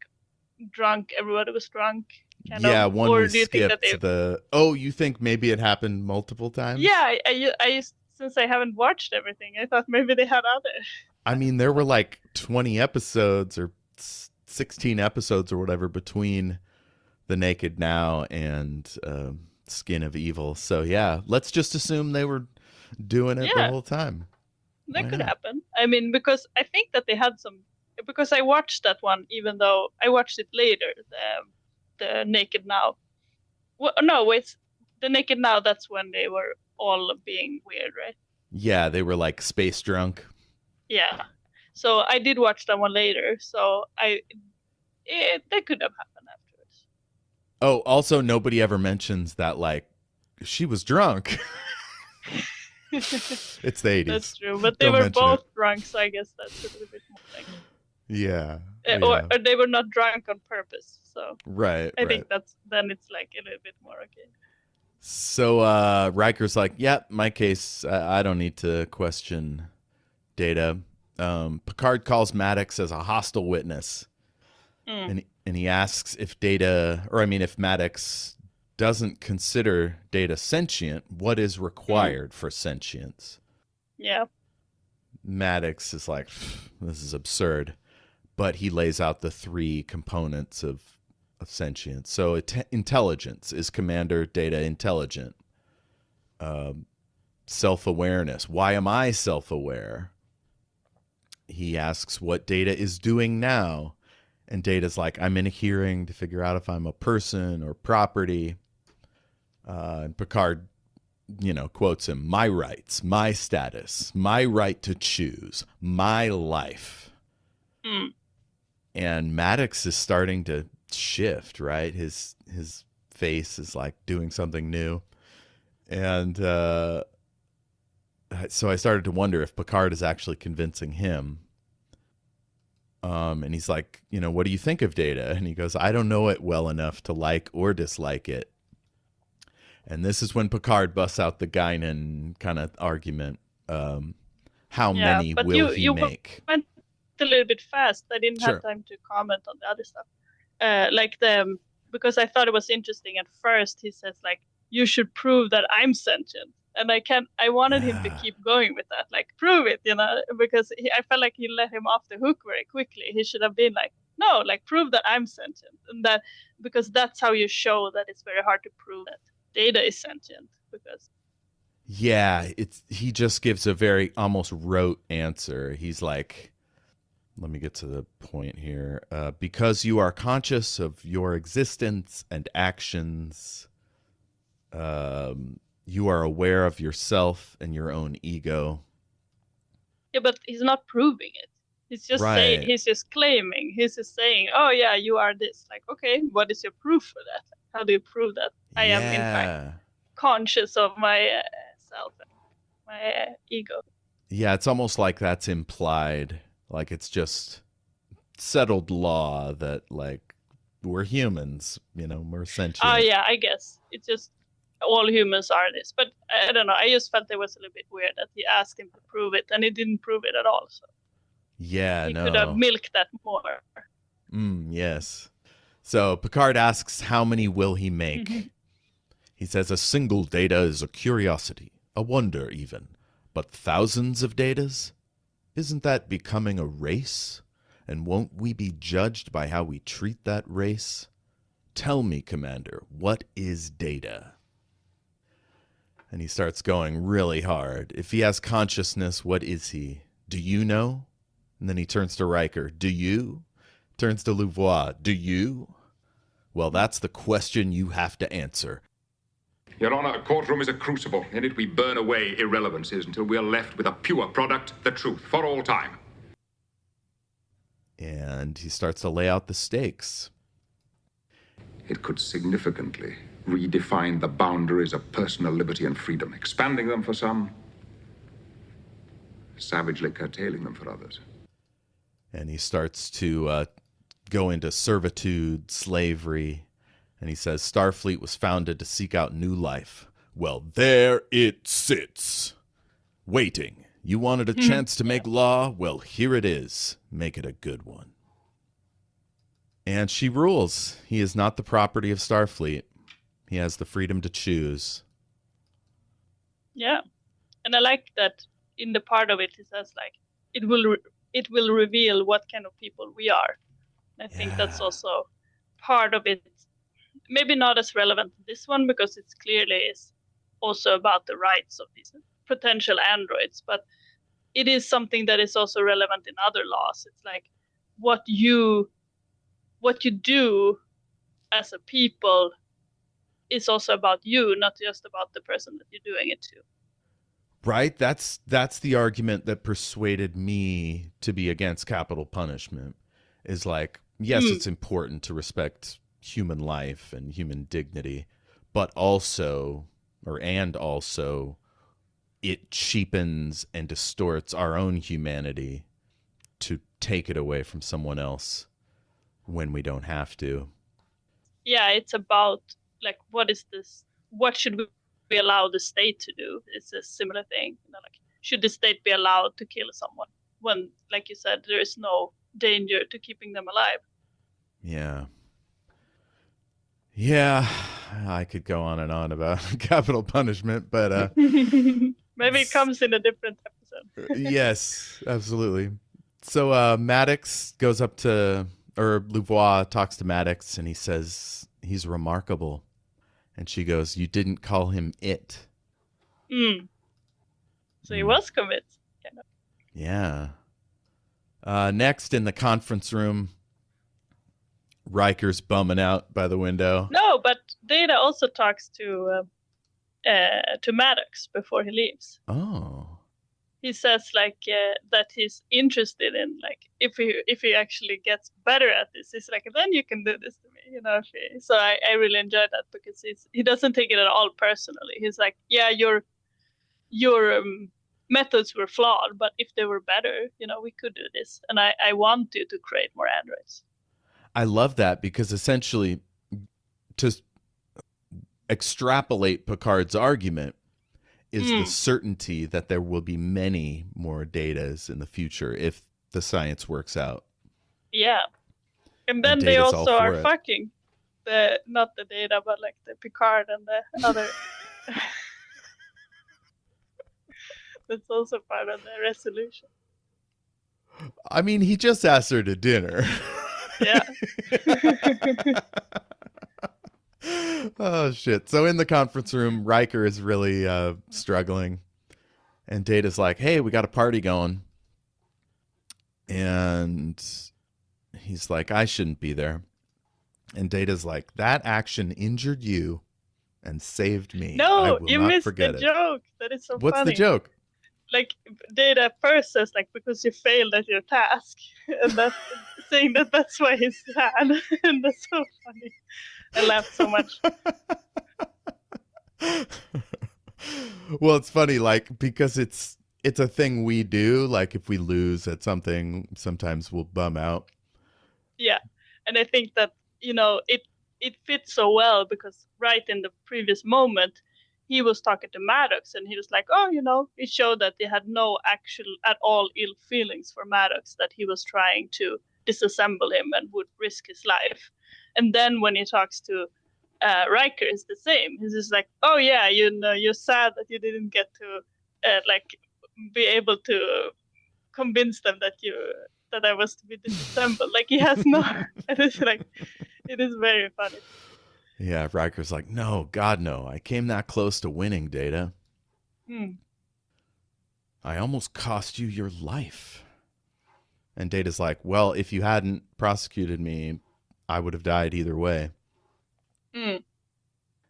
[SPEAKER 2] drunk, everybody was drunk?
[SPEAKER 1] Yeah,
[SPEAKER 2] of?
[SPEAKER 1] one
[SPEAKER 2] Or
[SPEAKER 1] we
[SPEAKER 2] do you
[SPEAKER 1] skipped
[SPEAKER 2] think that they...
[SPEAKER 1] you think maybe it happened multiple times?
[SPEAKER 2] Yeah, I since I haven't watched everything, I thought maybe they had other.
[SPEAKER 1] I mean, there were like 20 episodes or 16 episodes or whatever between The Naked Now and Skin of Evil. So yeah, let's just assume they were doing it the whole time.
[SPEAKER 2] That could happen. I mean, because I think that they had some... Because I watched that one, even though I watched it later, the Naked Now. Well, no, it's the Naked Now. That's when they were all being weird, right?
[SPEAKER 1] Yeah, they were like space drunk.
[SPEAKER 2] Yeah. So I did watch that one later. So that could have happened afterwards.
[SPEAKER 1] Oh, also nobody ever mentions that like she was drunk. It's the 80s.
[SPEAKER 2] That's true, but they were both drunk, so I guess that's a little bit more like...
[SPEAKER 1] Yeah.
[SPEAKER 2] Or they were not drunk on purpose. So
[SPEAKER 1] right.
[SPEAKER 2] I think then it's like a little bit more okay.
[SPEAKER 1] So Riker's like, my case, I don't need to question Data. Picard calls Maddox as a hostile witness. And he asks if if Maddox doesn't consider Data sentient, what is required for sentience?
[SPEAKER 2] Yeah.
[SPEAKER 1] Maddox is like, this is absurd. But he lays out the three components of sentience. So intelligence, is Commander Data intelligent? Self-awareness. Why am I self-aware? He asks what Data is doing now. And Data's like, I'm in a hearing to figure out if I'm a person or property. And Picard, quotes him, my rights, my status, my right to choose, my life. And Maddox is starting to shift, right? His face is like doing something new. And so I started to wonder if Picard is actually convincing him. And he's like, what do you think of Data? And he goes, I don't know it well enough to like or dislike it. And this is when Picard busts out the Guinan kind of argument. How many will he make?
[SPEAKER 2] Went a little bit fast. I didn't
[SPEAKER 1] Sure.
[SPEAKER 2] have time to comment on the other stuff. Because I thought it was interesting. At first, he says like, "You should prove that I'm sentient," and I wanted him to keep going with that, like prove it, because I felt like he let him off the hook very quickly. He should have been like, "No, like prove that I'm sentient," and that because that's how you show that it's very hard to prove that Data is sentient because.
[SPEAKER 1] Yeah, he just gives a very almost rote answer. He's like, let me get to the point here. Because you are conscious of your existence and actions, you are aware of yourself and your own ego.
[SPEAKER 2] Yeah, but he's not proving it. He's just saying. He's just claiming. He's just saying, "Oh yeah, you are this." Like, okay, what is your proof for that? How do you prove that I am in fact conscious of my self and my ego?
[SPEAKER 1] Yeah, it's almost like that's implied. Like it's just settled law that like we're humans, we're sentient.
[SPEAKER 2] Oh yeah, I guess it's just all humans are this. But I don't know. I just felt it was a little bit weird that he asked him to prove it and he didn't prove it at all. So
[SPEAKER 1] yeah,
[SPEAKER 2] he could have milked that more.
[SPEAKER 1] Yes. So Picard asks, how many will he make? He says, a single Data is a curiosity, a wonder even. But thousands of Datas? Isn't that becoming a race? And won't we be judged by how we treat that race? Tell me, Commander, what is Data? And he starts going really hard. If he has consciousness, what is he? Do you know? And then he turns to Riker. Do you? Turns to Louvois. Do you? Well, that's the question you have to answer.
[SPEAKER 4] Your Honor, a courtroom is a crucible. In it we burn away irrelevancies until we are left with a pure product, the truth, for all time.
[SPEAKER 1] And he starts to lay out the stakes.
[SPEAKER 4] It could significantly redefine the boundaries of personal liberty and freedom, expanding them for some, savagely curtailing them for others.
[SPEAKER 1] And he starts to go into servitude, slavery, and he says Starfleet was founded to seek out new life. Well, there it sits, waiting. You wanted a chance to make law? Well, here it is. Make it a good one. And she rules. He is not the property of Starfleet. He has the freedom to choose.
[SPEAKER 2] Yeah, and I like that in the part of it, it says like it will reveal what kind of people we are. And I think that's also part of it. Maybe not as relevant to this one because it's clearly is also about the rights of these potential androids, but it is something that is also relevant in other laws. It's like what you do as a people is also about you, not just about the person that you're doing it to.
[SPEAKER 1] Right? That's the argument that persuaded me to be against capital punishment. Is like, yes, it's important to respect human life and human dignity, but also it cheapens and distorts our own humanity to take it away from someone else when we don't have to.
[SPEAKER 2] Yeah, it's about like what should we allow the state to do? It's a similar thing. Like, should the state be allowed to kill someone when, like you said, there is no danger to keeping them alive?
[SPEAKER 1] Yeah, I could go on and on about capital punishment, but
[SPEAKER 2] maybe it comes in a different episode.
[SPEAKER 1] Yes, absolutely. So Maddox goes up to, or Louvois talks to Maddox, and he says he's remarkable. And she goes, you didn't call him it.
[SPEAKER 2] So he was convinced. Kind of.
[SPEAKER 1] Yeah. Next, in the conference room, Riker's bumming out by the window.
[SPEAKER 2] No, but Data also talks to Maddox before he leaves.
[SPEAKER 1] Oh.
[SPEAKER 2] He says like that he's interested in like if he actually gets better at this, he's like, then you can do this to me, So I really enjoyed that because he doesn't take it at all personally. He's like, yeah, you're methods were flawed, but if they were better, we could do this. And I want to create more androids.
[SPEAKER 1] I love that, because essentially, to extrapolate Picard's argument is the certainty that there will be many more datas in the future if the science works out.
[SPEAKER 2] Yeah. And then they also are fucking not the data, but like the Picard and the other. That's also part of the resolution.
[SPEAKER 1] I mean, he just asked her to dinner.
[SPEAKER 2] Yeah.
[SPEAKER 1] Oh, shit. So in the conference room, Riker is really struggling. And Data's like, hey, we got a party going. And he's like, I shouldn't be there. And Data's like, that action injured you and saved me.
[SPEAKER 2] No, you missed the joke. That is so funny.
[SPEAKER 1] What's the joke?
[SPEAKER 2] Like, Data first says, like, because you failed at your task. And that's saying that's why he's sad. And that's so funny. I laughed so much.
[SPEAKER 1] Well, it's funny, like, because it's a thing we do. Like, if we lose at something, sometimes we'll bum out. Yeah.
[SPEAKER 2] And I think that, it fits so well, because right in the previous moment, he was talking to Maddox, and he was like, oh, it showed that he had no actual at all ill feelings for Maddox, that he was trying to disassemble him and would risk his life. And then when he talks to Riker, it's the same. He's just like, oh yeah, you're sad that you didn't get to be able to convince them that I was to be disassembled. Like, he has no. And it's like, it is very funny.
[SPEAKER 1] Yeah, Riker's like, no, God, no. I came that close to winning, Data. I almost cost you your life. And Data's like, well, if you hadn't prosecuted me, I would have died either way. And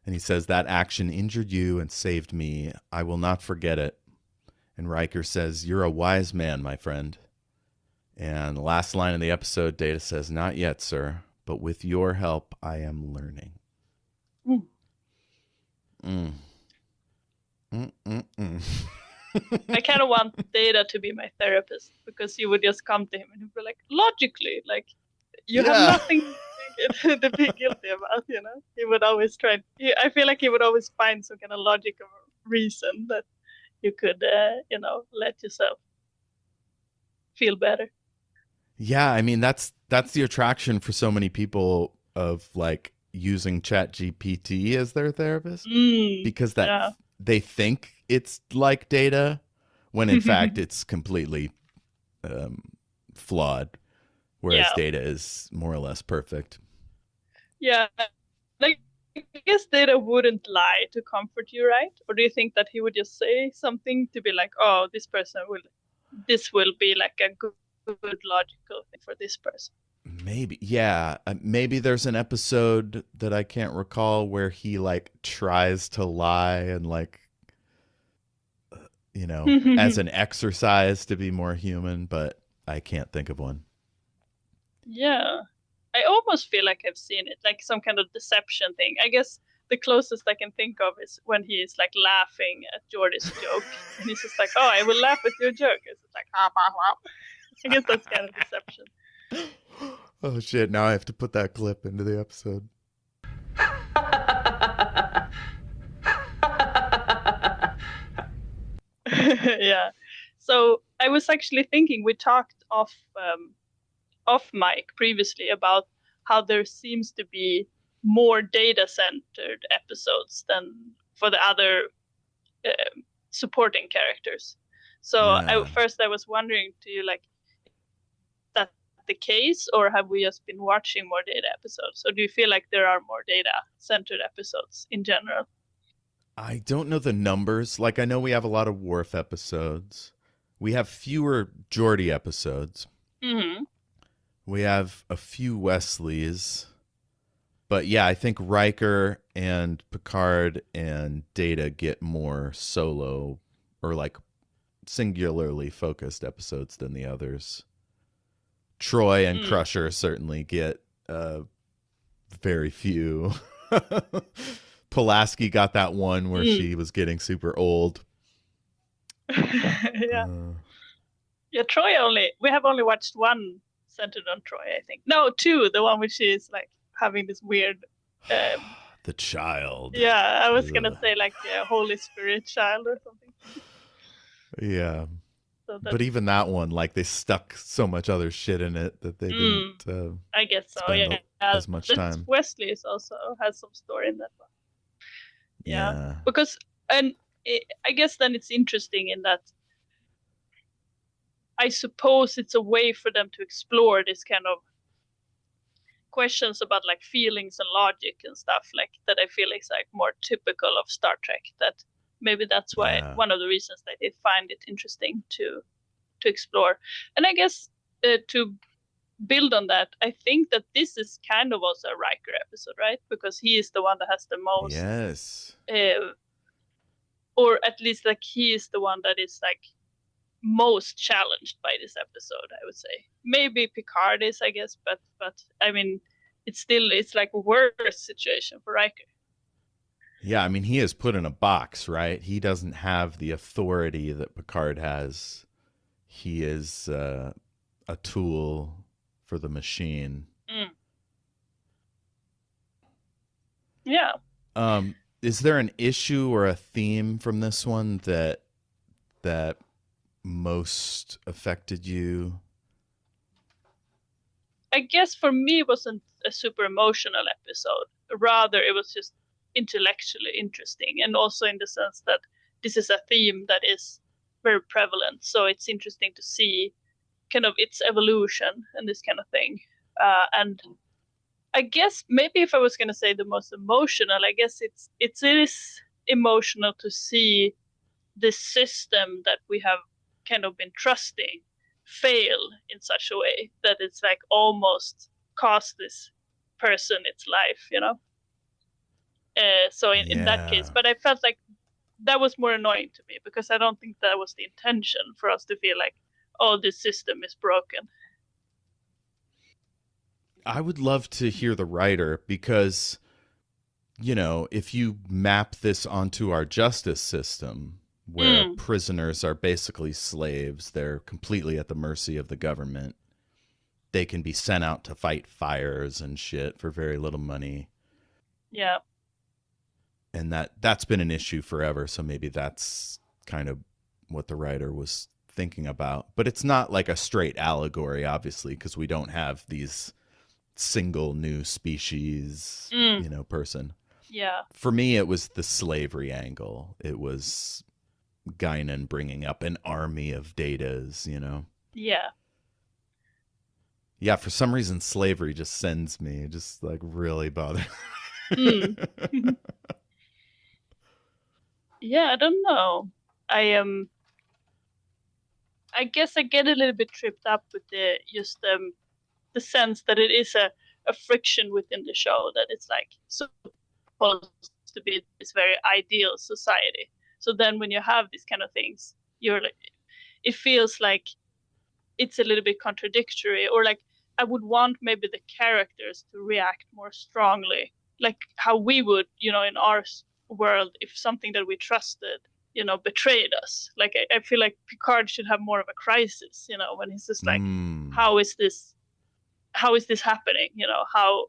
[SPEAKER 1] he says, that action injured you and saved me. I will not forget it. And Riker says, you're a wise man, my friend. And the last line of the episode, Data says, not yet, sir, but with your help, I am learning.
[SPEAKER 2] I kind of want Data to be my therapist, because he would just come to him and he'd be like, logically, like, you have nothing to be guilty about, He would always I feel like he would always find some kind of logical reason that you could, let yourself feel better.
[SPEAKER 1] Yeah, I mean, that's the attraction for so many people of, like, using ChatGPT as their therapist, because they think it's like Data, when in fact it's completely flawed, whereas Data is more or less perfect.
[SPEAKER 2] Yeah, like, I guess Data wouldn't lie to comfort you, right? Or do you think that he would just say something to be like, oh, this will be like a good logical thing for this person?
[SPEAKER 1] Maybe, yeah. Maybe there's an episode that I can't recall where he, like, tries to lie and, like, as an exercise to be more human, but I can't think of one.
[SPEAKER 2] Yeah. I almost feel like I've seen it, like some kind of deception thing. I guess the closest I can think of is when he is, like, laughing at Geordi's joke. And he's just like, oh, I will laugh at your joke. It's just like, ha, ha, ha. I guess that's kind of deception.
[SPEAKER 1] Oh, shit. Now I have to put that clip into the episode.
[SPEAKER 2] Yeah. So I was actually thinking, we talked off mic previously about how there seems to be more data-centered episodes than for the other supporting characters. So I was wondering, do you like that the case, or have we just been watching more data episodes? Or do you feel like there are more data-centered episodes in general?
[SPEAKER 1] I don't know the numbers. Like, I know we have a lot of Worf episodes. We have fewer Geordi episodes.
[SPEAKER 2] Mm-hmm.
[SPEAKER 1] We have a few Wesleys. But yeah, I think Riker and Picard and Data get more solo or, like, singularly focused episodes than the others. Troy and Crusher certainly get very few. Pulaski got that one where she was getting super old.
[SPEAKER 2] Yeah.
[SPEAKER 1] Uh,
[SPEAKER 2] Yeah, we have only watched one centered on Troy, I think. No, two. The one which she is like having this weird.
[SPEAKER 1] the child.
[SPEAKER 2] Yeah, I was gonna
[SPEAKER 1] Ugh.
[SPEAKER 2] say like a Holy Spirit child or something.
[SPEAKER 1] Yeah.
[SPEAKER 2] So
[SPEAKER 1] But even that one, like they stuck so much other shit in it that they didn't
[SPEAKER 2] I guess so.
[SPEAKER 1] spend
[SPEAKER 2] Yeah,
[SPEAKER 1] as much time.
[SPEAKER 2] Wesley is also has some story in that one. Yeah,
[SPEAKER 1] Yeah.
[SPEAKER 2] because I guess then it's interesting in that I suppose it's a way for them to explore this kind of questions about like feelings and logic and stuff like that. I feel is like more typical of Star Trek. That maybe that's why
[SPEAKER 1] Yeah.
[SPEAKER 2] one of the reasons that they find it interesting to explore. And I guess to build on that, I think that this is kind of also a Riker episode, right? Because he is the one that has the most,
[SPEAKER 1] Yes.
[SPEAKER 2] or at least like he is the one that is like most challenged by this episode. I would say maybe Picard is, I guess, but I mean, it's like a worse situation for Riker.
[SPEAKER 1] Yeah, I mean, he is put in a box, right? He doesn't have the authority that Picard has. He is a tool for the machine.
[SPEAKER 2] Yeah.
[SPEAKER 1] Is there an issue or a theme from this one that most affected you?
[SPEAKER 2] I guess for me it wasn't a super emotional episode. Rather, it was just intellectually interesting, and also in the sense that this is a theme that is very prevalent. So it's interesting to see kind of its evolution and this kind of thing. And I guess maybe if I was going to say the most emotional, I guess it is emotional to see this system that we have kind of been trusting fail in such a way that it's like almost cost this person its life, you know. So in that case, but I felt like that was more annoying to me because I don't think that was the intention for us to feel like, oh, this system is broken.
[SPEAKER 1] I would love to hear the writer because, you know, if you map this onto our justice system where prisoners are basically slaves, they're completely at the mercy of the government. They can be sent out to fight fires and shit for very little money.
[SPEAKER 2] Yeah.
[SPEAKER 1] And that's been an issue forever, so maybe that's kind of what the writer was thinking about. But it's not like a straight allegory, obviously, because we don't have these single new species, you know, person.
[SPEAKER 2] Yeah.
[SPEAKER 1] For me, it was the slavery angle. It was Guinan bringing up an army of Datas, you know?
[SPEAKER 2] Yeah.
[SPEAKER 1] Yeah, for some reason, slavery just sends me, just like really bothers.
[SPEAKER 2] Yeah, I don't know. I guess I get a little bit tripped up with the sense that it is a friction within the show, that it's like supposed to be this very ideal society. So then when you have these kind of things, you're like, it feels like it's a little bit contradictory, or like I would want maybe the characters to react more strongly, like how we would, you know, in our world, if something that we trusted, you know, betrayed us. Like I feel like Picard should have more of a crisis, you know, when he's just like, how is this happening? You know, how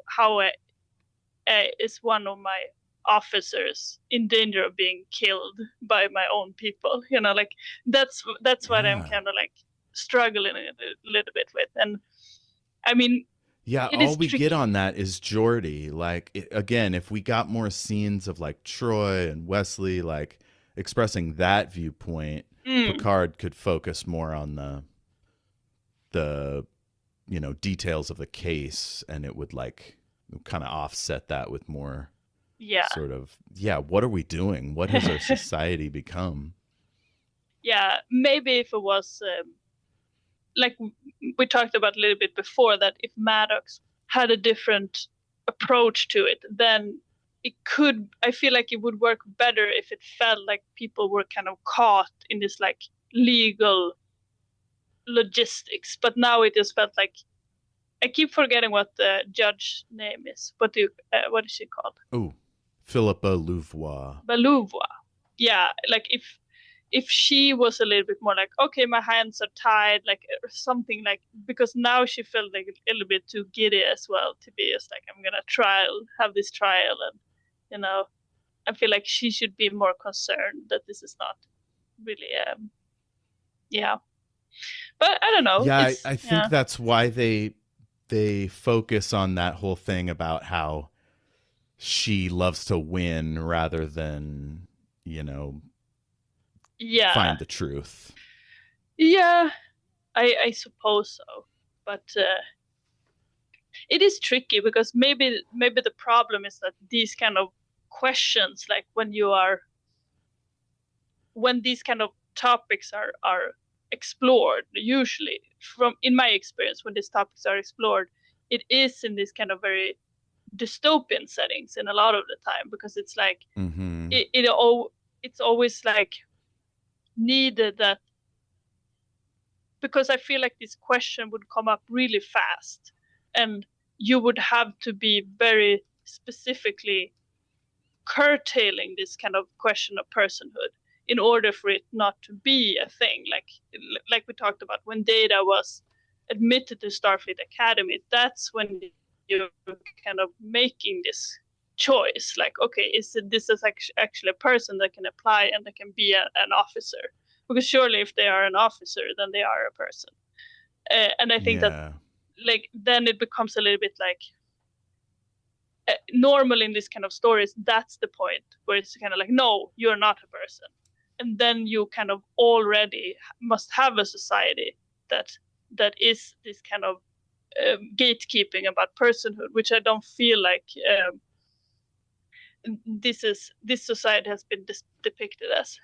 [SPEAKER 2] is one of my officers in danger of being killed by my own people? You know, like that's what I'm kind of like struggling a little bit with. And I mean,
[SPEAKER 1] yeah, all we get on that is Geordi. Like, again, if we got more scenes of like Troy and Wesley, like expressing that viewpoint, Picard could focus more on the you know, details of the case, and it would like kind of offset that with more sort of, what are we doing? What has our society become?
[SPEAKER 2] Yeah, maybe if it was like we talked about a little bit before, that if Maddox had a different approach to it, then I feel like it would work better if it felt like people were kind of caught in this like legal logistics. But now it just felt like, I keep forgetting what the judge name is. What is she called?
[SPEAKER 1] Oh, Philippa Louvois.
[SPEAKER 2] Belouvois. Yeah, like if she was a little bit more like, okay, my hands are tied, like, or something, like, because now she felt like a little bit too giddy as well to be just like, I'm gonna have this trial, and I feel like she should be more concerned that this is not really yeah. But I don't know.
[SPEAKER 1] Yeah, I think that's why they focus on that whole thing about how she loves to win rather than, find the truth.
[SPEAKER 2] Yeah, I suppose so. But it is tricky because maybe the problem is that these kind of questions, like when these kind of topics are explored, usually in my experience, when these topics are explored, it is in this kind of very dystopian settings in a lot of the time, because it's like it's always like needed that, because I feel like this question would come up really fast, and you would have to be very specifically curtailing this kind of question of personhood in order for it not to be a thing. Like we talked about, when Data was admitted to Starfleet Academy, that's when you're kind of making this choice. Like, okay, this is actually a person that can apply and that can be an officer? Because surely if they are an officer, then they are a person. And I think that, like, then it becomes a little bit like, normal in this kind of stories, that's the point where it's kind of like, no, you're not a person. And then you kind of already must have a society that is this kind of gatekeeping about personhood, which I don't feel like this society has been depicted as.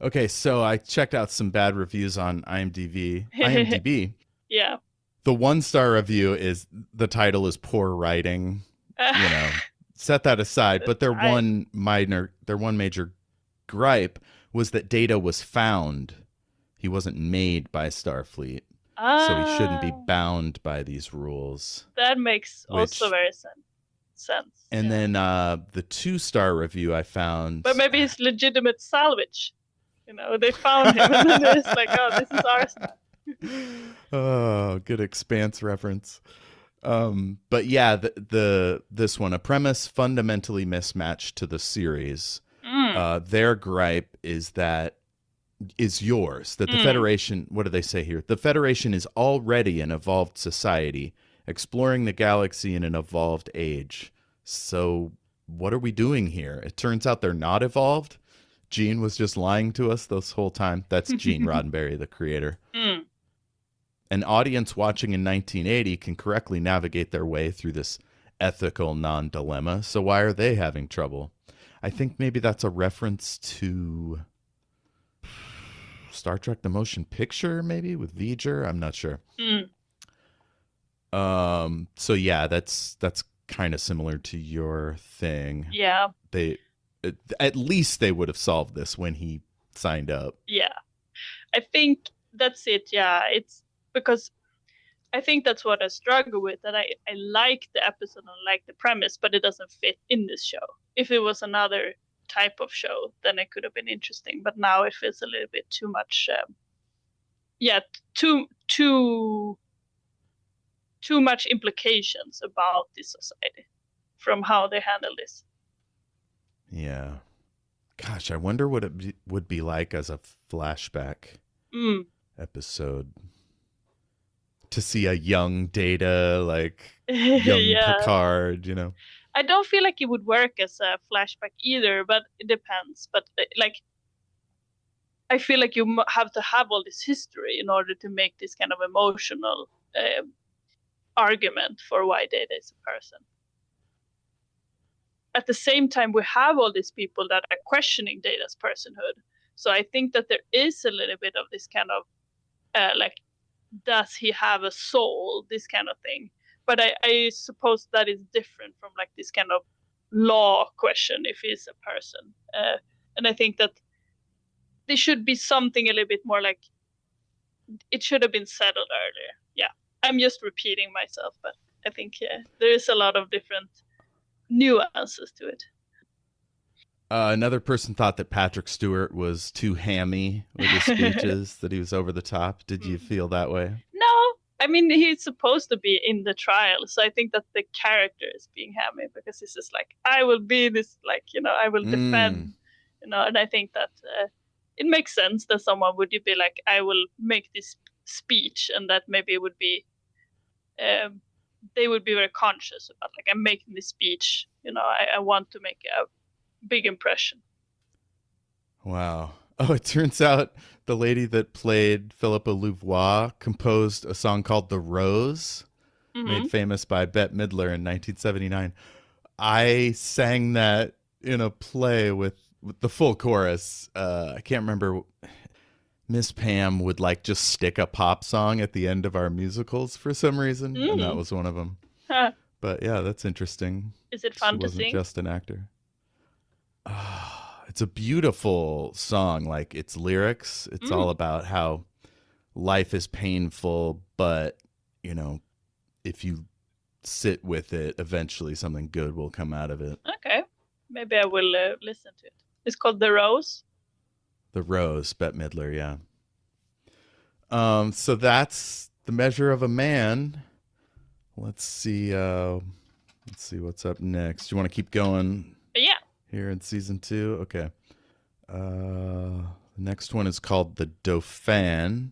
[SPEAKER 1] Okay, so I checked out some bad reviews on IMDb.
[SPEAKER 2] Yeah.
[SPEAKER 1] The 1-star review is, the title is poor writing. Set that aside. But their one major gripe was that Data was found. He wasn't made by Starfleet. So he shouldn't be bound by these rules.
[SPEAKER 2] That makes also very sense.
[SPEAKER 1] And then the 2-star review I found.
[SPEAKER 2] But maybe it's legitimate salvage. They found him and then it's like, oh, this is ours now.
[SPEAKER 1] Oh, good Expanse reference. But yeah, this one, a premise fundamentally mismatched to the series. Their gripe is yours, that the Federation, what do they say here? The Federation is already an evolved society, exploring the galaxy in an evolved age. So what are we doing here? It turns out they're not evolved. Gene was just lying to us this whole time. That's Gene Roddenberry, the creator. An audience watching in 1980 can correctly navigate their way through this ethical non-dilemma. So why are they having trouble? I think maybe that's a reference to Star Trek The Motion Picture, maybe, with V'ger. I'm not sure. So yeah, that's kind of similar to your thing.
[SPEAKER 2] Yeah.
[SPEAKER 1] At least they would have solved this when he signed up.
[SPEAKER 2] Yeah. I think that's it. Yeah. It's because I think that's what I struggle with, that I like the episode and I like the premise, but it doesn't fit in this show. If it was another type of show, then it could have been interesting. But now it feels a little bit too much. Too much implications about this society from how they handle this.
[SPEAKER 1] Yeah. Gosh, I wonder what it would be like as a flashback episode. To see a young Data, like young Picard,
[SPEAKER 2] I don't feel like it would work as a flashback either, but it depends. But like, I feel like you have to have all this history in order to make this kind of emotional argument for why Data is a person. At the same time, we have all these people that are questioning Data's personhood. So I think that there is a little bit of this kind of like, does he have a soul? This kind of thing. But I suppose that is different from like this kind of law question, if he's a person. And I think that there should be something a little bit more like, it should have been settled earlier. Yeah, I'm just repeating myself, but I think there is a lot of different nuances to it.
[SPEAKER 1] Another person thought that Patrick Stewart was too hammy with his speeches, that he was over the top. Did you feel that way?
[SPEAKER 2] No, I mean, he's supposed to be in the trial, so I think that the character is being hammy because he's just like, I will be this, like, I will defend, and I think that it makes sense that someone would be like, I will make this speech, and that maybe it would be, they would be very conscious about, like, I'm making this speech, I want to make a big impression.
[SPEAKER 1] Wow. Oh, it turns out the lady that played Philippa Louvois composed a song called The Rose, made famous by Bette Midler in 1979. I sang that in a play with the full chorus. I can't remember. Miss Pam would like just stick a pop song at the end of our musicals for some reason, and that was one of them.
[SPEAKER 2] Huh.
[SPEAKER 1] But yeah, that's interesting.
[SPEAKER 2] Is it fun to
[SPEAKER 1] sing?
[SPEAKER 2] She wasn't
[SPEAKER 1] just an actor. It's a beautiful song. Like, its lyrics, it's all about how life is painful, but, if you sit with it, eventually something good will come out of it.
[SPEAKER 2] Okay. Maybe I will listen to it. It's called The Rose.
[SPEAKER 1] The Rose, Bette Midler, yeah. So that's The Measure of a Man. Let's see what's up next. You want to keep going?
[SPEAKER 2] Yeah.
[SPEAKER 1] Here in season 2? Okay. The next one is called The Dauphin.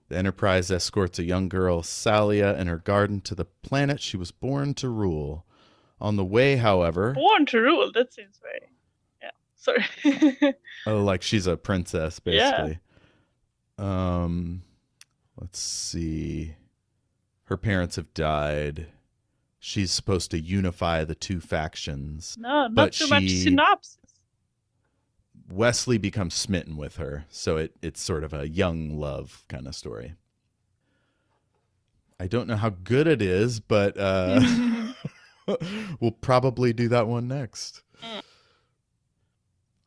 [SPEAKER 1] The Enterprise escorts a young girl, Salia, and her garden to the planet she was born to rule. On the way, however...
[SPEAKER 2] Born to rule? That seems very... Yeah, sorry.
[SPEAKER 1] Oh, like she's a princess, basically. Yeah. Let's see. Her parents have died. She's supposed to unify the two factions.
[SPEAKER 2] No, not too much synopsis.
[SPEAKER 1] Wesley becomes smitten with her, so it's sort of a young love kind of story. I don't know how good it is, but we'll probably do that one next.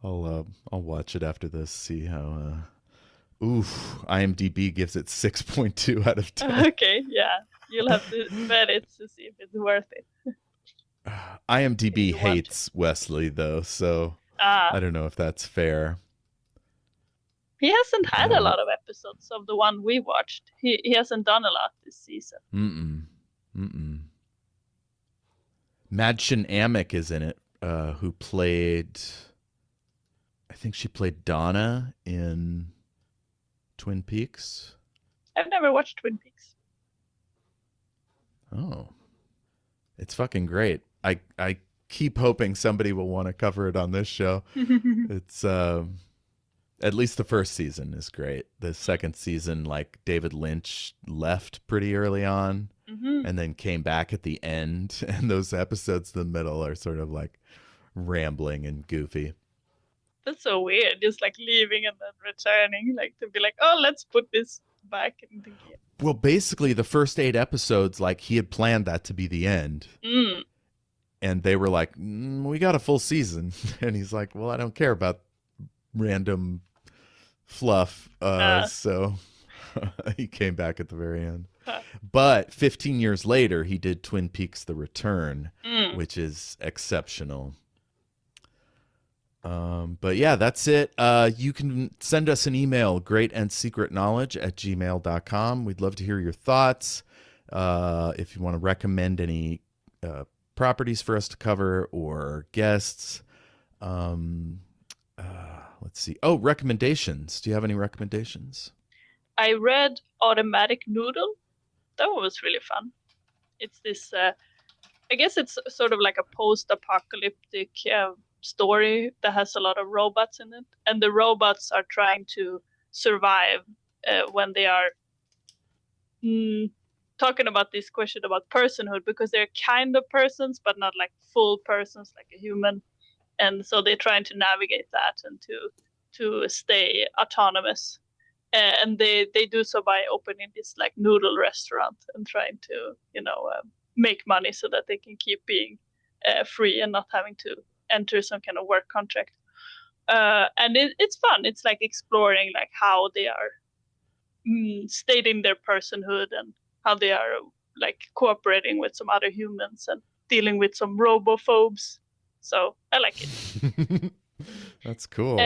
[SPEAKER 1] I'll watch it after this, see how... IMDb gives it 6.2 out of 10.
[SPEAKER 2] Okay, yeah. You'll have to vet it to see if it's worth it.
[SPEAKER 1] IMDb hates Wesley, though, so I don't know if that's fair.
[SPEAKER 2] He hasn't had a lot of episodes of the one we watched. He hasn't done a lot this season.
[SPEAKER 1] Madchen Amick is in it, who played... I think she played Donna in Twin Peaks.
[SPEAKER 2] I've never watched Twin Peaks.
[SPEAKER 1] Oh, it's fucking great. I keep hoping somebody will want to cover it on this show. It's at least the first season is great. The second season, like, David Lynch left pretty early on and then came back at the end, and those episodes in the middle are sort of like rambling and goofy.
[SPEAKER 2] That's so weird, just like leaving and then returning, like to be like, oh, let's put this back in the game.
[SPEAKER 1] Well, basically, the first 8 episodes, like, he had planned that to be the end. And they were like, we got a full season. And he's like, well, I don't care about random fluff. So he came back at the very end. But 15 years later, he did Twin Peaks: The Return, which is exceptional. But yeah, that's it. You can send us an email, greatandsecretknowledge@gmail.com. We'd love to hear your thoughts. If you want to recommend any properties for us to cover or guests. Let's see. Oh, recommendations. Do you have any recommendations?
[SPEAKER 2] I read Automatic Noodle. That one was really fun. It's this, I guess it's sort of like a post-apocalyptic story that has a lot of robots in it, and the robots are trying to survive when they are talking about this question about personhood, because they're kind of persons but not like full persons like a human, and so they're trying to navigate that and to stay autonomous, and they do so by opening this like noodle restaurant and trying to make money so that they can keep being free and not having to enter some kind of work contract. And it's fun. It's like exploring like how they are stating their personhood and how they are like cooperating with some other humans and dealing with some robophobes. So I like it.
[SPEAKER 1] That's cool.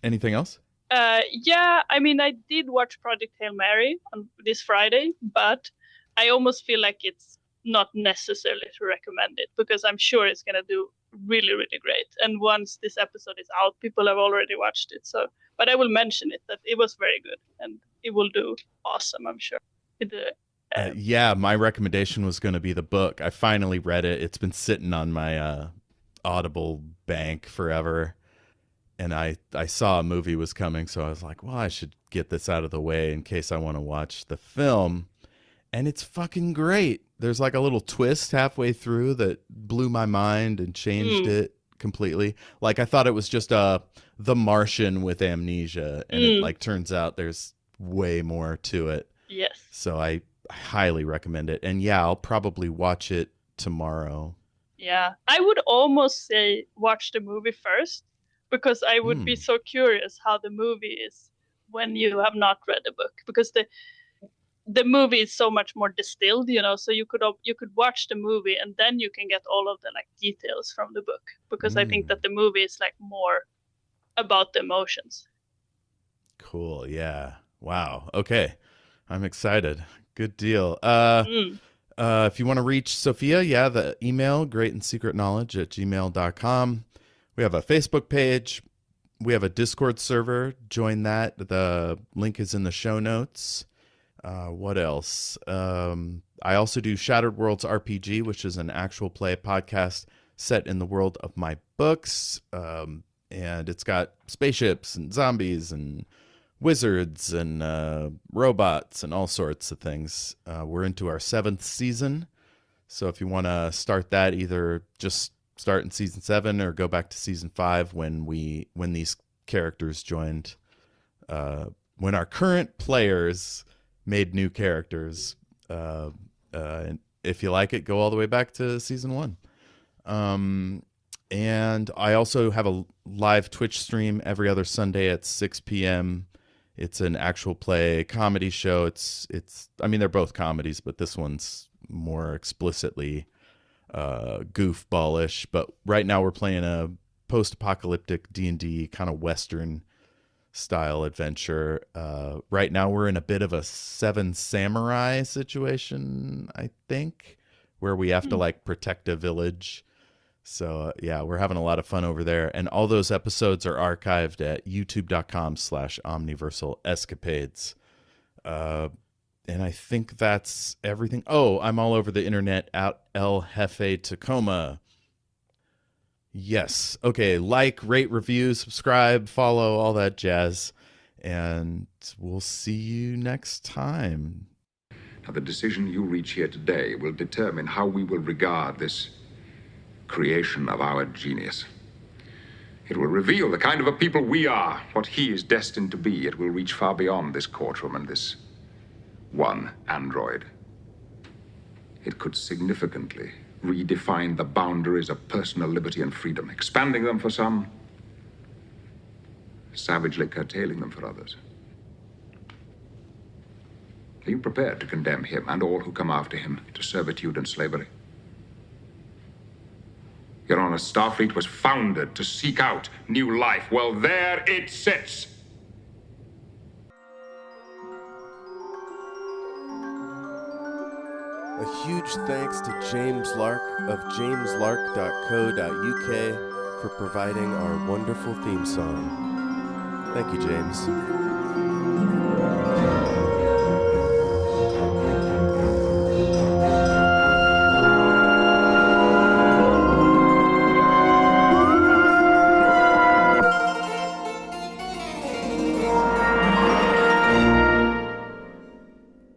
[SPEAKER 1] Anything else?
[SPEAKER 2] Yeah, I mean, I did watch Project Hail Mary on this Friday, but I almost feel like it's not necessarily to recommend it because I'm sure it's going to do really, really great. And once this episode is out, people have already watched it. So, but I will mention it that it was very good and it will do awesome, I'm sure.
[SPEAKER 1] Yeah, my recommendation was going to be the book. I finally read it. It's been sitting on my Audible bank forever. And I saw a movie was coming, so I was like, well, I should get this out of the way in case I want to watch the film. And it's fucking great. There's like a little twist halfway through that blew my mind and changed it completely. Like I thought it was just The Martian with amnesia, and it like turns out there's way more to it.
[SPEAKER 2] Yes.
[SPEAKER 1] So I highly recommend it. And yeah, I'll probably watch it tomorrow.
[SPEAKER 2] Yeah. I would almost say watch the movie first, because I would be so curious how the movie is when you have not read the book, because the movie is so much more distilled, you know, so you could watch the movie and then you can get all of the like details from the book, because I think that the movie is like more about the emotions.
[SPEAKER 1] Cool. Yeah. Wow. Okay. I'm excited. Good deal. If you want to reach Sophia, yeah, the email, greatandsecretknowledge@gmail.com. We have a Facebook page. We have a Discord server. Join that. The link is in the show notes. What else? I also do Shattered Worlds RPG, which is an actual play podcast set in the world of my books. And it's got spaceships and zombies and wizards and robots and all sorts of these. We're into our 7th season. So if you want to start that, either just start in season 7 or go back to season 5 when these characters joined, when our current players made new characters. And if you like it, go all the way back to season 1. And I also have a live Twitch stream every other Sunday at 6 p.m. It's an actual play comedy show. I mean, they're both comedies, but this one's more explicitly goofballish. But right now we're playing a post-apocalyptic D&D kind of Western style adventure. Right now we're in a bit of a 7 Samurai situation, I think, where we have to like protect a village. So yeah, we're having a lot of fun over there. And all those episodes are archived at youtube.com/omniversalescapades. And I think that's everything. Oh, I'm all over the internet at El Jefe Tacoma. Yes. Okay. Like, rate, review, subscribe, follow, all that jazz. And we'll see you next time.
[SPEAKER 4] Now, the decision you reach here today will determine how we will regard this creation of our genius. It will reveal the kind of a people we are, what he is destined to be. It will reach far beyond this courtroom and this one android. It could significantly redefine the boundaries of personal liberty and freedom, expanding them for some, savagely curtailing them for others. Are you prepared to condemn him and all who come after him to servitude and slavery? Your Honor, Starfleet was founded to seek out new life. Well, there it sits.
[SPEAKER 7] A huge thanks to James Lark of jameslark.co.uk for providing our wonderful theme song. Thank you, James.